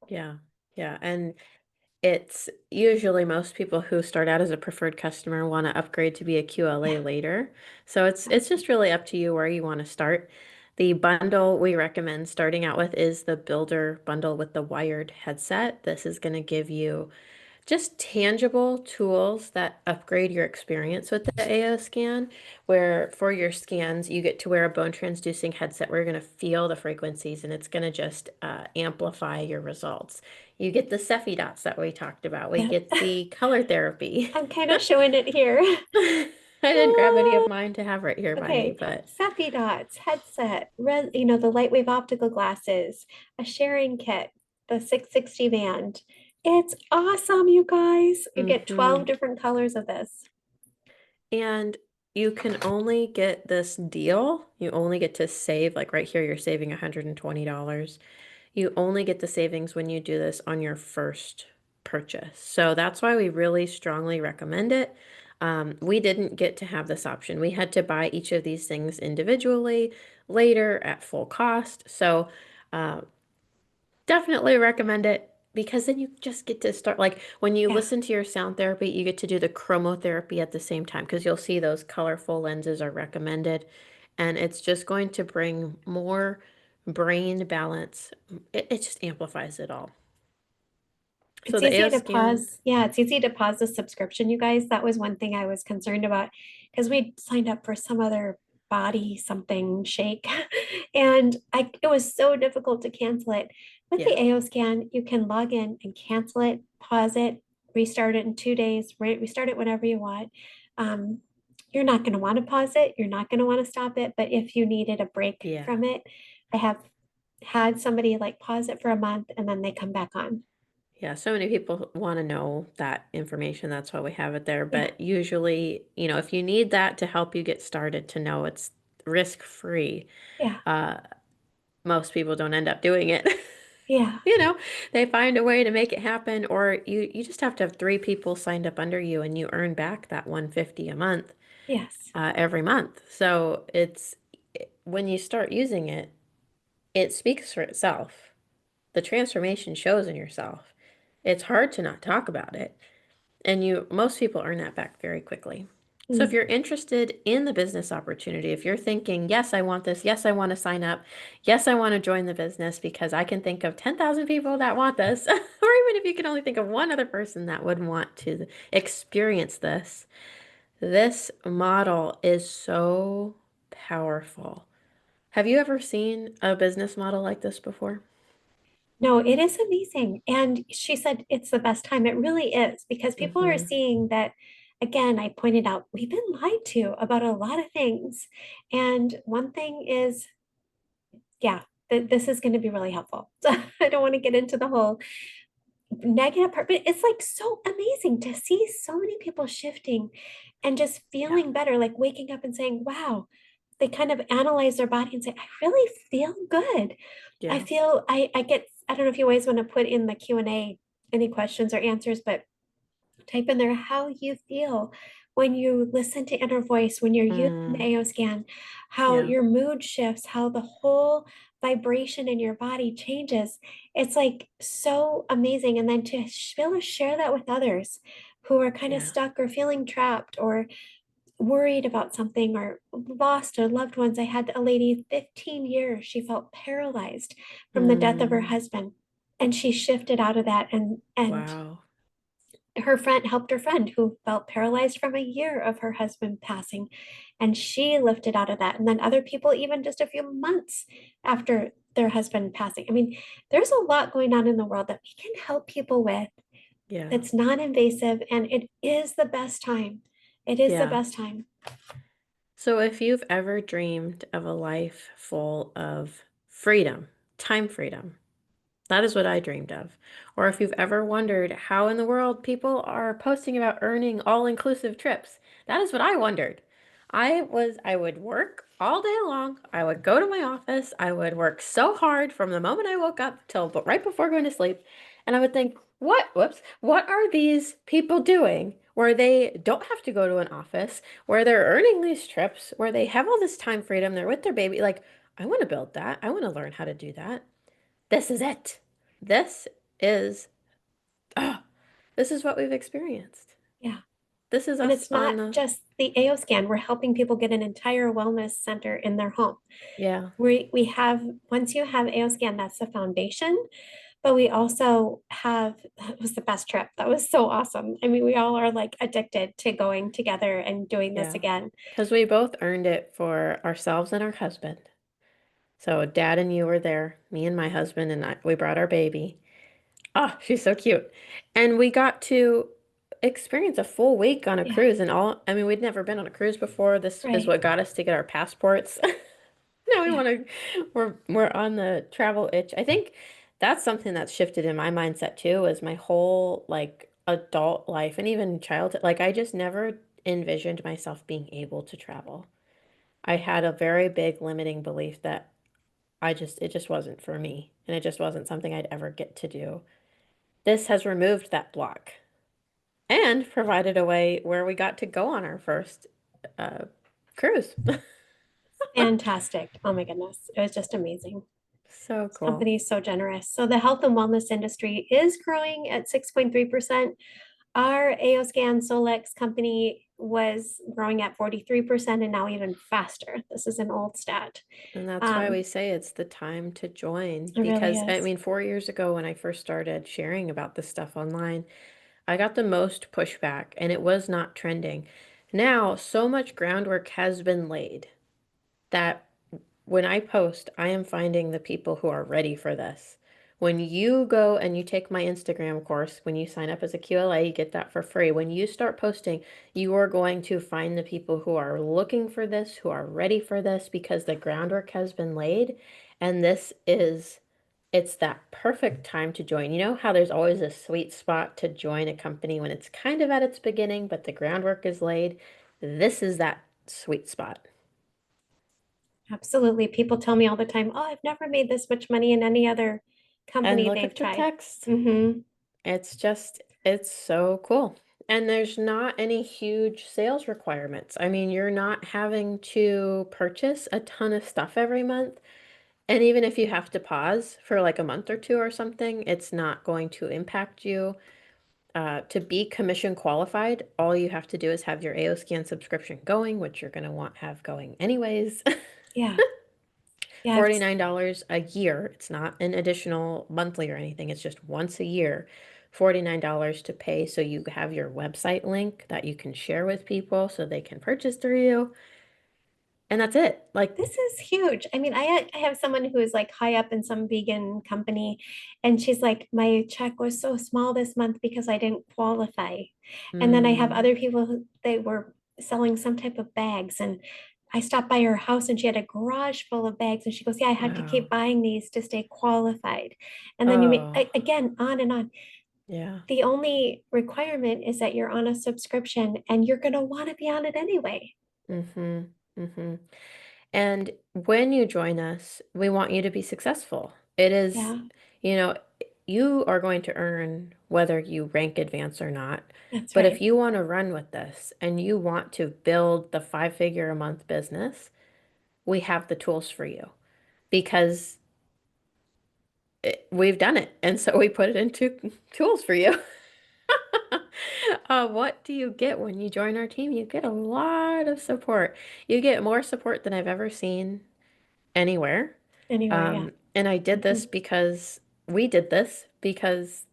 Yeah. Yeah. And it's usually most people who start out as a preferred customer want to upgrade to be a QLA Yeah, later. So it's just really up to you where you want to start. The bundle we recommend starting out with is the Builder bundle with the wired headset. This is going to give you just tangible tools that upgrade your experience with the AO scan, where for your scans, you get to wear a bone transducing headset where you're going to feel the frequencies and it's going to just amplify your results. You get the Cephi dots that we talked about. We yeah. get the color therapy. I'm kind of showing it here. I didn't grab any of mine to have right here by me, Okay, but Cephi dots, headset, the lightwave optical glasses, a sharing kit, the 660 band. It's awesome, you guys. You get 12 mhm. different colors of this. And you can only get this deal. You only get to save, like right here, you're saving $120. You only get the savings when you do this on your first purchase. So that's why we really strongly recommend it. We didn't get to have this option. We had to buy each of these things individually later at full cost. So, uh, definitely recommend it because then you just get to start like when you Yeah. listen to your sound therapy, you get to do the chromotherapy at the same time because you'll see those colorful lenses are recommended and it's just going to bring more brain balance. It just amplifies it all. So It's the easy AO to scan, pause. Yeah, it's easy to pause the subscription, you guys. That was one thing I was concerned about because we signed up for some other body something shake. And it was so difficult to cancel it. With the yeah, AO scan, you can log in and cancel it, pause it, restart it in 2 days, restart it whenever you want. Um, you're not going to want to pause it. You're not going to want to stop it. But if you needed a break yeah. from it, I have had somebody like pause it for a month and then they come back on. Yeah, so many people want to know that information. That's why we have it there. Yeah. But usually, if you need that to help you get started to know it's risk-free, Yeah. uh, most people don't end up doing it. Yeah. You know, they find a way to make it happen, or you just have to have three people signed up under you and you earn back that 150 a month, Yes. every month. So when you start using it, it speaks for itself. The transformation shows in yourself. It's hard to not talk about it. And most people earn that back very quickly. So if Mm. you're interested in the business opportunity, if you're thinking, yes, I want this, yes, I want to sign up, yes, I want to join the business because I can think of 10,000 people that want this, or even if you can only think of one other person that would want to experience this, this model is so powerful. Have you ever seen a business model like this before? No, it is amazing. And she said it's the best time. It really is because people are Mm-hmm. seeing that, again, I pointed out we've been lied to about a lot of things. And one thing is, yeah, that this is going to be really helpful. So I don't want to get into the whole negative part, but it's like so amazing to see so many people shifting and just Yeah. feeling better, like waking up and saying, wow, they kind of analyze their body and say, I really feel good. I Yeah. feel I get, I don't know if you always want to put in the Q&A any questions or answers, but type in there how you feel when you listen to inner voice, when you're using the Mm, AO scan, how yeah. your mood shifts, how the whole vibration in your body changes. It's like so amazing. And then to be able to share that with others who are kind of Yeah. stuck or feeling trapped or worried about something or lost a loved ones. I had a lady, 15 years, she felt paralyzed from the death of her Mm, husband. And she shifted out of that and wow. her friend helped her friend who felt paralyzed from a year of her husband passing. And she lifted out of that. And then other people, even just a few months after their husband passing. I mean, there's a lot going on in the world that we can help people with Yeah. that's non-invasive and it is the best time. It is the Yeah. best time. So if you've ever dreamed of a life full of freedom, time freedom, that is what I dreamed of. Or if you've ever wondered how in the world people are posting about earning all-inclusive trips, that is what I wondered. I would work all day long. I would go to my office. I would work so hard from the moment I woke up till but right before going to sleep. And I would think, what are these people doing where they don't have to go to an office, where they're earning these trips, where they have all this time freedom, they're with their baby. Like, I want to build that. I want to learn how to do that. This is it. This is, ah, this is what we've experienced. Yeah. This is And us it's on not the, just the AO scan. We're helping people get an entire wellness center in their home. yeah, We have, once you have AO scan, that's the foundation. But we also have, that was the best trip. That was so awesome. I mean, we all are like addicted to going together and doing this yeah. again. Because we both earned it for ourselves and our husband. So dad and you were there, me and my husband, and we brought our baby. Oh, she's so cute. And we got to experience a full week on a Yeah, cruise and I mean, we'd never been on a cruise before. This is right. what got us to get our passports. Now we Yeah, want to, we're on the travel itch. I think that's something that's shifted in my mindset too, is my whole like adult life and even childhood. Like I just never envisioned myself being able to travel. I had a very big limiting belief that it just wasn't for me and it just wasn't something I'd ever get to do. This has removed that block. and provided a way where we got to go on our first uh, cruise. Fantastic. Oh my goodness. It was just amazing. So This cool. company is so generous. So the health and wellness industry is growing at 6.3%. Our AOScan Solex company was growing at 43% and now even faster. This is an old stat. And that's why we Um, say it's the time to join. it really Because, I is. mean, 4 years ago when I first started sharing about this stuff online, I got the most pushback and it was not trending. Now, so much groundwork has been laid that when I post, I am finding the people who are ready for this. When you go and you take my Instagram course, when you sign up as a QLA, you get that for free. When you start posting, you are going to find the people who are looking for this, who are ready for this, because the groundwork has been laid. And it's that perfect time to join. You know how there's always a sweet spot to join a company when it's kind of at its beginning, but the groundwork is laid? This is that sweet spot. Absolutely. People tell me all the time, oh, I've never made this much money in any other And company look they've at the tried. text. Mm-hmm. It's so cool. And there's not any huge sales requirements. I mean, you're not having to purchase a ton of stuff every month. And even if you have to pause for like a month or two or something, it's not going to impact you. To be commission qualified, all you have to do is have your AOScan subscription going, which you're going to want have going anyways. Yeah. Yeah. $49 a year. It's not an additional monthly or anything. It's just once a year. $49 to pay so you have your website link that you can share with people so they can purchase through you. And that's it. Like, This is huge. I mean, I have someone who is like high up in some vegan company, and she's like, my check was so small this month because I didn't qualify. And then I have mm, other people who they were selling some type of bags, and I stopped by her house and she had a garage full of bags, and she goes, "Yeah, I had to wow. keep buying these to stay qualified." And then you make Oh, again on and on. yeah. The only requirement is that you're on a subscription, and you're gonna want to be on it anyway. Mm-hmm. Mm-hmm. And when you join us, we want you to be successful. It is, Yeah, you know, you are going to earn whether you rank advance or not. that's But if right. you want to run with this and you want to build the 5 figure a month business, we have the tools for you because we've done it. And so we put it into tools for you. What do you get when you join our team? You get a lot of support. You get more support than I've ever seen anywhere. Anywhere, yeah. And I did this Mhm. because we did this because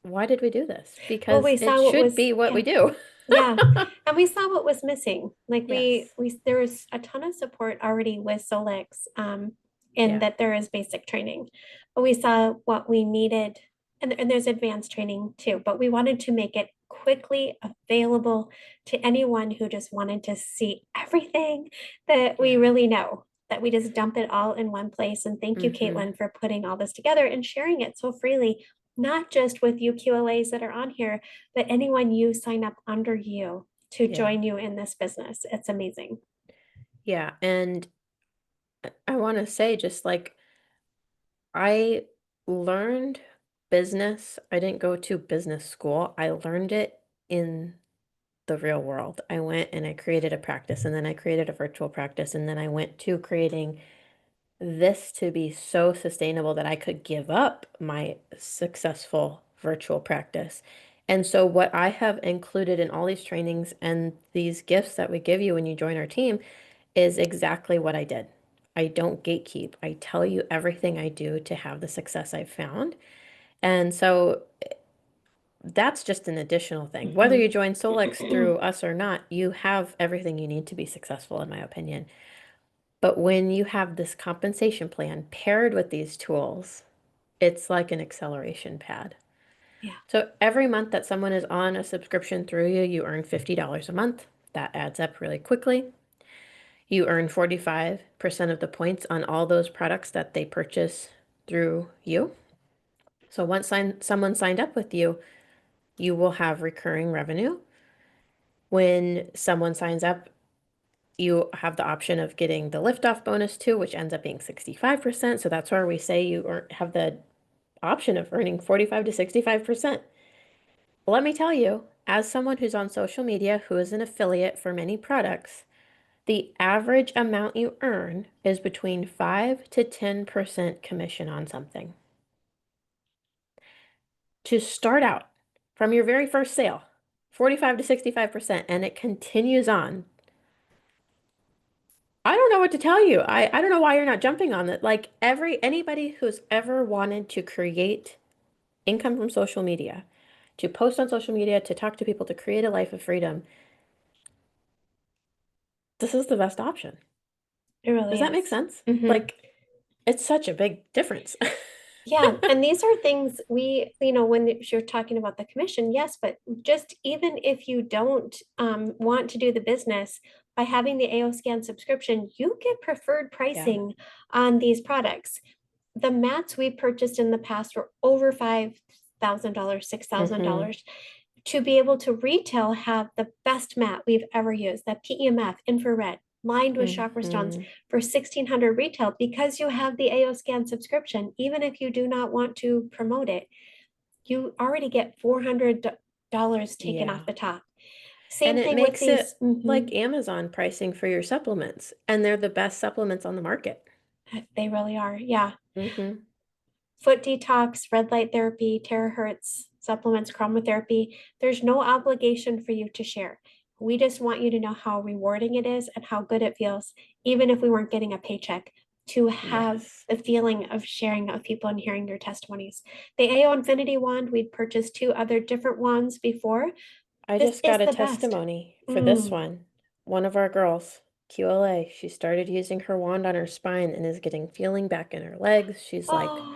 why did we do this? Well, Because we it saw what should was, be what we yeah, do. yeah. And we saw what was missing. Like Yes. there was a ton of support already with Solex, in Yeah. that there is basic training, but we saw what we needed, and there's advanced training too, but we wanted to make it quickly available to anyone who just wanted to see everything that we Yeah. really know, that we just dump it all in one place. And thank you, Mm-hmm. Caitlin, for putting all this together and sharing it so freely, not just with you QLAs that are on here, but anyone you sign up under you to Yeah. join you in this business. It's amazing. Yeah. And I want to say, just like I learned business, I didn't go to business school. I learned it in the real world. I went and I created a practice, and then I created a virtual practice, and then I went to creating this to be so sustainable that I could give up my successful virtual practice. And so, what I have included in all these trainings and these gifts that we give you when you join our team is exactly what I did. I don't gatekeep. I tell you everything I do to have the success I've found. And so that's just an additional thing. Whether Mhm. you join Solex through us or not, you have everything you need to be successful, in my opinion. But when you have this compensation plan paired with these tools, it's like an acceleration pad. Yeah. So every month that someone is on a subscription through you, you earn $50 a month. That adds up really quickly. You earn 45% of the points on all those products that they purchase through you. So once someone signed up with you, you will have recurring revenue. When someone signs up, you have the option of getting the liftoff bonus too, which ends up being 65%. So that's where we say you have the option of earning 45 to 65%. let me tell you, as someone who's on social media who is an affiliate for many products, the average amount you earn is between 5 to 10% commission on something. To start out from your very first sale, 45 to 65%, and it continues on. I don't know what to tell you. I don't know why you're not jumping on it. Like anybody who's ever wanted to create income from social media, to post on social media, to talk to people, to create a life of freedom, this is the best option. It Does really that make is. sense? Hmm. Like, it's such a big difference. Yeah, and these are things we, when you're talking about the commission, yes, but just even if you don't want to do the business, by having the AO scan subscription, you get preferred Yeah. pricing on these products. The mats we purchased in the past were over $5,000, Mm-hmm. $6,000. To be able to retail have the best mat we've ever used, that PEMF infrared lined with chakra stones Mm-hmm. for 1,600 retail, because you have the AO scan subscription. Even if you do not want to promote it, you already get $400 taken Yeah. off the top. And Same it thing with makes these. it like Amazon pricing for your supplements, and they're the best supplements on the market. They really are. Yeah. Mm-hmm. Foot detox, red light therapy, terahertz, supplements, chromotherapy. There's no obligation for you to share. We just want you to know how rewarding it is and how good it feels, even if we weren't getting a paycheck, to have Yes. the feeling of sharing of people and hearing your testimonies. The AO Infinity wand, we'd purchased two other different wands before. I This just is got a the best. testimony for this Mm. one. One of our girls, QLA, she started using her wand on her spine and is getting feeling back in her legs. She's like, Oh,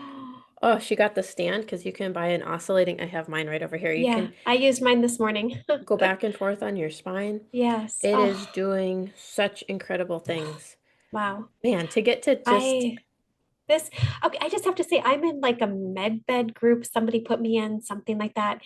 oh, she got the stand because you can buy an oscillating. I have mine right over here. You yeah. can I used mine this morning. go back and forth on your spine. Yes. It is Oh, doing such incredible things. wow. Man, to get to just, I This, okay, I just have to say, I'm in like a med bed group. Somebody put me in, something like that.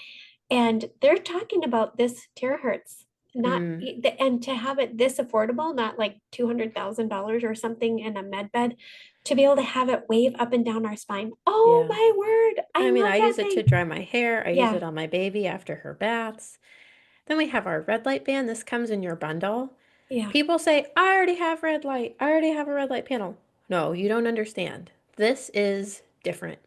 And they're talking about this terahertz, not, mm, and to have it this affordable, not like $200,000 or something in a med bed, to be able to have it wave up and down our spine. Oh yeah. my word. I I mean, love I that use it to thing. dry my hair. I use Yeah. it on my baby after her baths. Then we have our red light band. This comes in your bundle. Yeah. People say, I already have red light. I already have a red light panel. No, you don't understand. This is different.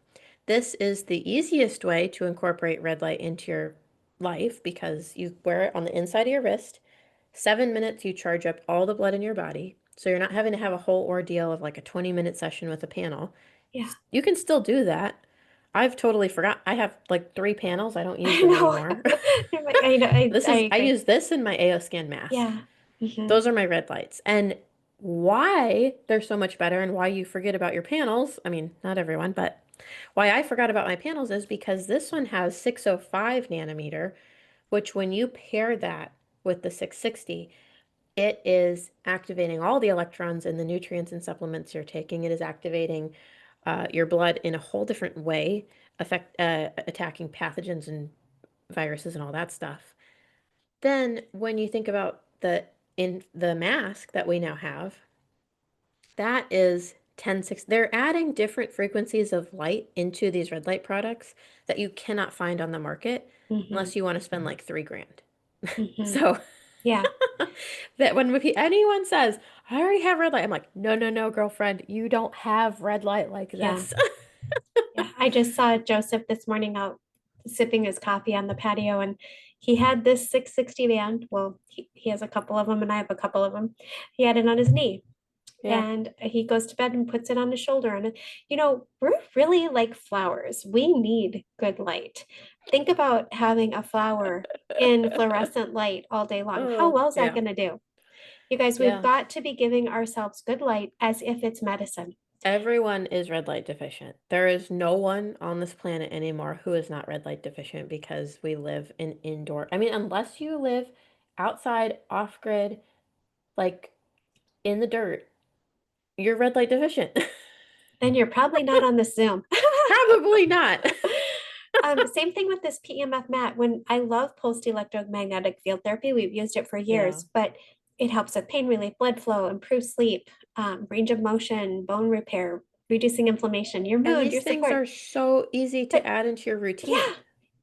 This is the easiest way to incorporate red light into your life because you wear it on the inside of your wrist. 7 minutes, you charge up all the blood in your body. So you're not having to have a whole ordeal of like a 20-minute session with a panel. Yeah. You can still do that. I've totally forgot. I have like 3 panels. I don't use I them know. anymore. I know. I I agree. use this in my AO scan mask. Yeah. Hmm. Those are my red lights. And why they're so much better and why you forget about your panels, I mean, not everyone, but why I forgot about my panels is because this one has 605 nanometer, which when you pair that with the 660, it is activating all the electrons in the nutrients and supplements you're taking. It is activating your blood in a whole different way, attacking pathogens and viruses and all that stuff. Then when you think about the mask that we now have, that is 1060. They're adding different frequencies of light into these red light products that you cannot find on the market Hmm. unless you want to spend like 3 grand. Hmm. So Yeah. that when anyone says, I already have red light, I'm like, no, no, no, girlfriend, you don't have red light like Yeah. this. Yeah, I just saw Joseph this morning out sipping his coffee on the patio, and he had this 660 band. Well, he has a couple of them, and I have a couple of them. He had it on his knee, Yeah. and he goes to bed and puts it on his shoulder. And, we're really like flowers. We need good light. Think about having a flower in fluorescent light all day long. How Oh, well is that yeah. going to do? You guys, we've Yeah. got to be giving ourselves good light as if it's medicine. Everyone is red light deficient. There is no one on this planet anymore who is not red light deficient because we live in indoor. I mean, unless you live outside, off grid, like in the dirt, you're red light deficient. Then you're probably not on the Zoom. Probably not. Same thing with this PEMF mat. When I love pulsed electromagnetic field therapy, we've used it for Yeah. years, but it helps with pain relief, blood flow, improve sleep, range of motion, bone repair, reducing inflammation, your And mood, these your things support. are so easy to But add into your routine.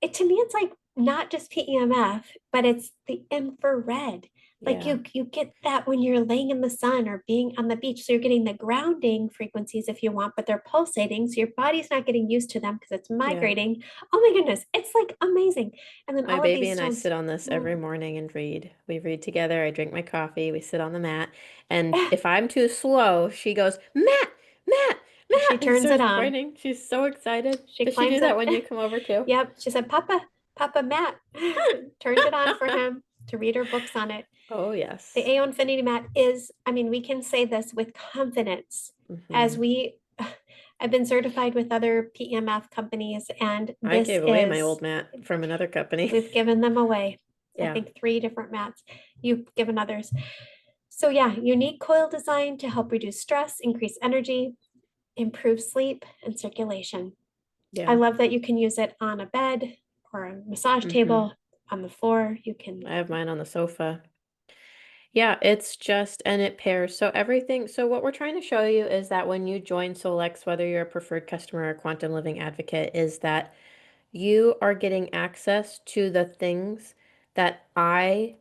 yeah, to me, it's like not just PEMF, but it's the infrared. Like Yeah. you get that when you're laying in the sun or being on the beach. So you're getting the grounding frequencies if you want, but they're pulsating. So your body's not getting used to them because it's Yeah. migrating. Oh my goodness, it's like amazing. And then My all of baby these and I stones. sit on this every Mm. morning and read. We read together. I drink my coffee. We sit on the mat. And if I'm too slow, she goes, Matt, Matt, She Matt, and turns it starts on. pointing. She's so excited. She Does she do climbs that up. when you come over too? Yep. She said, Papa Matt turned it on for him to read her books on it. Oh, The yes. AO Infinity Mat is, I mean, we can say this with confidence as Hmm. I've been certified with other PEMF companies, and I this gave away my is, old mat from another company. we've given them away. I Yeah. think 3 different mats. You've given others. So, yeah, unique coil design to help reduce stress, increase energy, improve sleep and circulation. I Yeah. love that you can use it on a bed or a massage Hmm. table, on the floor. You can, I have mine on the sofa. Yeah, it's just, and it pairs. So everything, so what we're trying to show you is that when you join Solex, whether you're a preferred customer or quantum living advocate, is that you are getting access to the things that I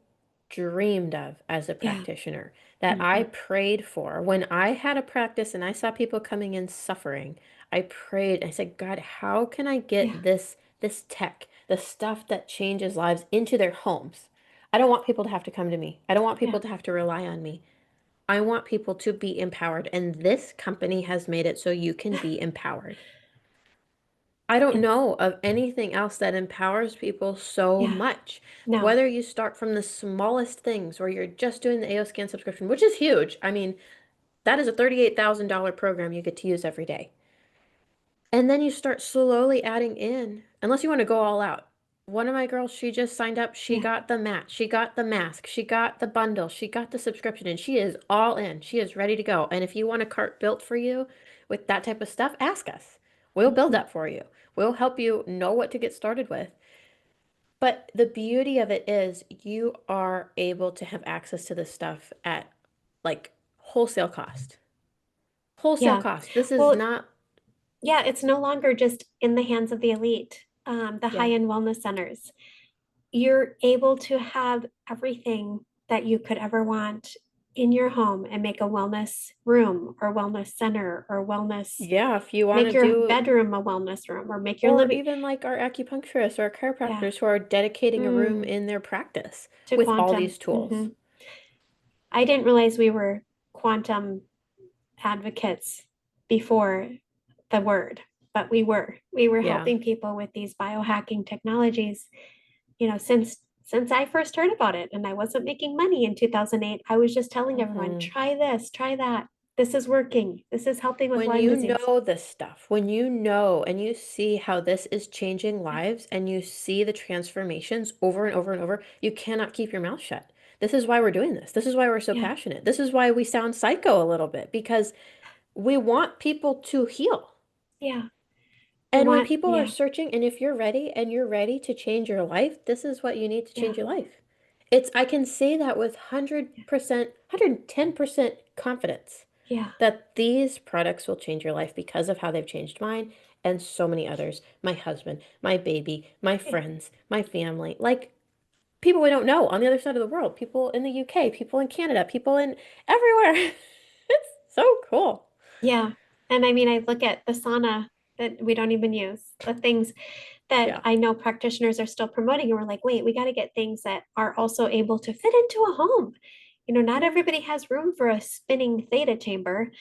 dreamed of as a yeah. practitioner, that I Mhm. prayed for. When I had a practice and I saw people coming in suffering, I prayed, I said, God, how can I Yeah. get this tech, the stuff that changes lives into their homes? I don't want people to have to come to me. I don't want Yeah. people to have to rely on me. I want people to be empowered, and this company has made it so you can be empowered. I don't And know of anything else that empowers people so yeah. much. No. Whether you start from the smallest things where you're just doing the AO scan subscription, which is huge. I mean, that is a $38,000 program you get to use every day. And then you start slowly adding in, unless you want to go all out. One of my girls, she just signed up. She Yeah. got the mat. She got the mask. She got the bundle. She got the subscription, and she is all in. She is ready to go. And if you want a cart built for you with that type of stuff, ask us. We'll build Mhm. that for you. We'll help you know what to get started with. But the beauty of it is you are able to have access to this stuff at like wholesale cost. Wholesale Yeah. cost. This is Well, not, yeah, it's no longer just in the hands of the elite, the yeah. high-end wellness centers. You're able to have everything that you could ever want in your home and make a wellness room or wellness center or wellness, Yeah, if you want to make your do, bedroom a wellness room or make your or living. even like our acupuncturists or our Yeah. chiropractors who are dedicating a room Mm, in their practice to with all quantum. these tools. I didn't realize we were quantum advocates before the word, but we were. We were Yeah. helping people with these biohacking technologies, since I first heard about it, and I wasn't making money in 2008. I was just telling everyone, Hmm. try this, try that. This is working. This is helping with When Lyme you disease. know this stuff, when you know and you see how this is changing Yeah, lives and you see the transformations over and over and over, you cannot keep your mouth shut. This is why we're doing this. This is why we're so yeah, passionate. This is why we sound psycho a little bit because we want people to heal. yeah. We And when want, people are yeah, searching, and if you're ready and you're ready to change your life, this is what you need to yeah, change your life. It's, I can say that with yeah, 100%, 110% confidence yeah, that these products will change your life because of how they've changed mine and so many others. My husband, my baby, my yeah. friends, my family, like people we don't know on the other side of the world, people in the UK, people in Canada, people in everywhere. It's so cool. Yeah. And I mean, I look at the sauna that we don't even use, the things that Yeah. I know practitioners are still promoting. And we're like, wait, we got to get things that are also able to fit into a home. Not Yeah. everybody has room for a spinning theta chamber.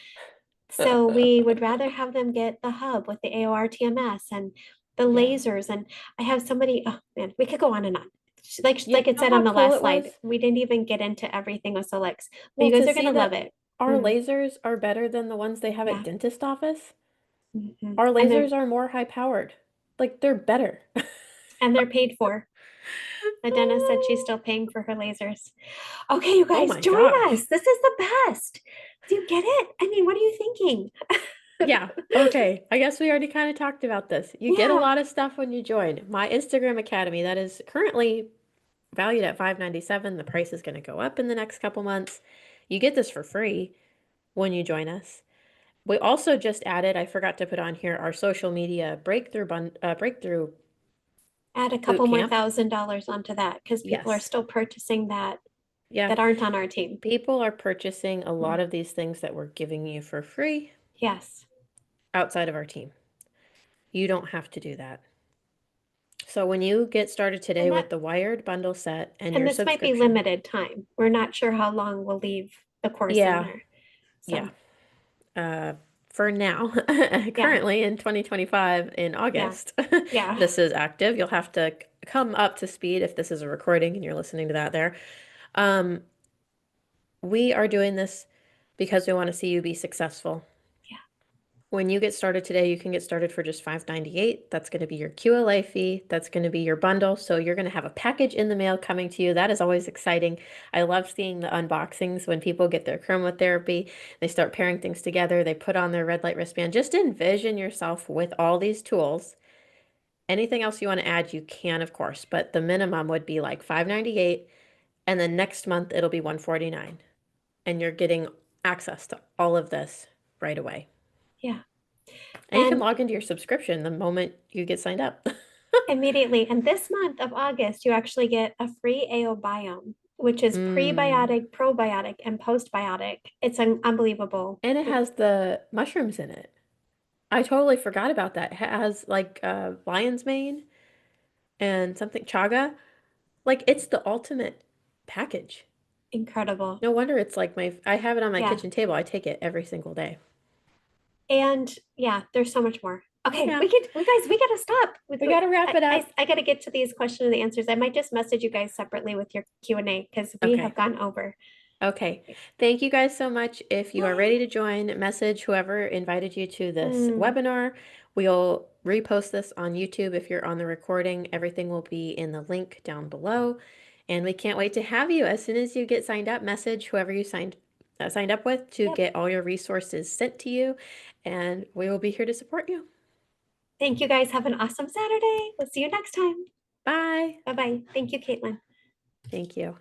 So we would rather have them get the hub with the AOR TMS and the Yeah. lasers. And I have somebody, oh man, we could go on and on. You Like it know said how on the cool last it slide, was? we didn't even get into everything with Solex, but Well, you guys to are going see to love that it. our Mm, lasers are better than the ones they have at yeah. dentist office. Mhm. Our And they're lasers are more high powered. Like they're better. paid for. The dentist said she's still paying for her lasers. Okay, you Oh guys, my join gosh. us. This is the best. Do you get it? I mean, what are you thinking? Yeah. Okay. I guess we already kind of talked about this. You get a Yeah. lot of stuff when you join my Instagram Academy that is currently valued at 597. The price is going to go up in the next couple months. You get this for free when you join us. We also just added, I forgot to put on here, our social media breakthrough Add a boot couple more camp. $1,000 onto that because people are Yes. still purchasing that Yeah. that aren't on our team. People are purchasing a lot Mhm. of these things that we're giving you for free Yes. outside of our team. You don't have to do that. So when you get started today And with that the wired bundle set and and your this might be subscription. limited time. We're not sure how long we'll leave the course in Yeah, there. yeah. So, For now, yeah, currently in 2025 in yeah, August, yeah, this is active. You'll have to come up to speed if this is a recording and you're listening to that there. Um, we are doing this because we want to see you be successful. yeah, When you get started today, you can get started for just $5.98. That's going to be your QLA fee. That's going to be your bundle. So you're going to have a package in the mail coming to you. That is always exciting. I love seeing the unboxings when people get their chromotherapy. They start pairing things together. They put on their red light wristband. Just envision yourself with all these tools. Anything else you want to add, you can, of course, but the minimum would be like $5.98, and then next month it'll be $149, and you're getting access to all of this right away. yeah. And you can And log into your subscription the moment you get signed up. immediately, and this month of August, you actually get a free AO biome, which is Mm. prebiotic, probiotic, and postbiotic. It's unbelievable. And it has the mushrooms in it. I totally forgot about that. It has like lion's mane and something chaga. Like it's the ultimate package. Incredible. No wonder it's like I have it on my Yeah. kitchen table. I take it every single day. And yeah, there's so much more. Okay, Yeah, we guys, we gotta stop with we got to wrap it up. I gotta get to these questions and the answers. I might just message you guys separately with your Q&A because we Okay. have gone over. Okay. Thank you guys so much. If you are ready to join, message whoever invited you to this Mm, webinar. We'll repost this on YouTube if you're on the recording. Everything will be in the link down below. And we can't wait to have you. As soon as you get signed up, message whoever you signed up with to yep. get all your resources sent to you. And we will be here to support you. Thank you guys. Have an awesome Saturday. We'll see you next time. Bye. Bye-bye. Thank you, Caitlin. Thank you.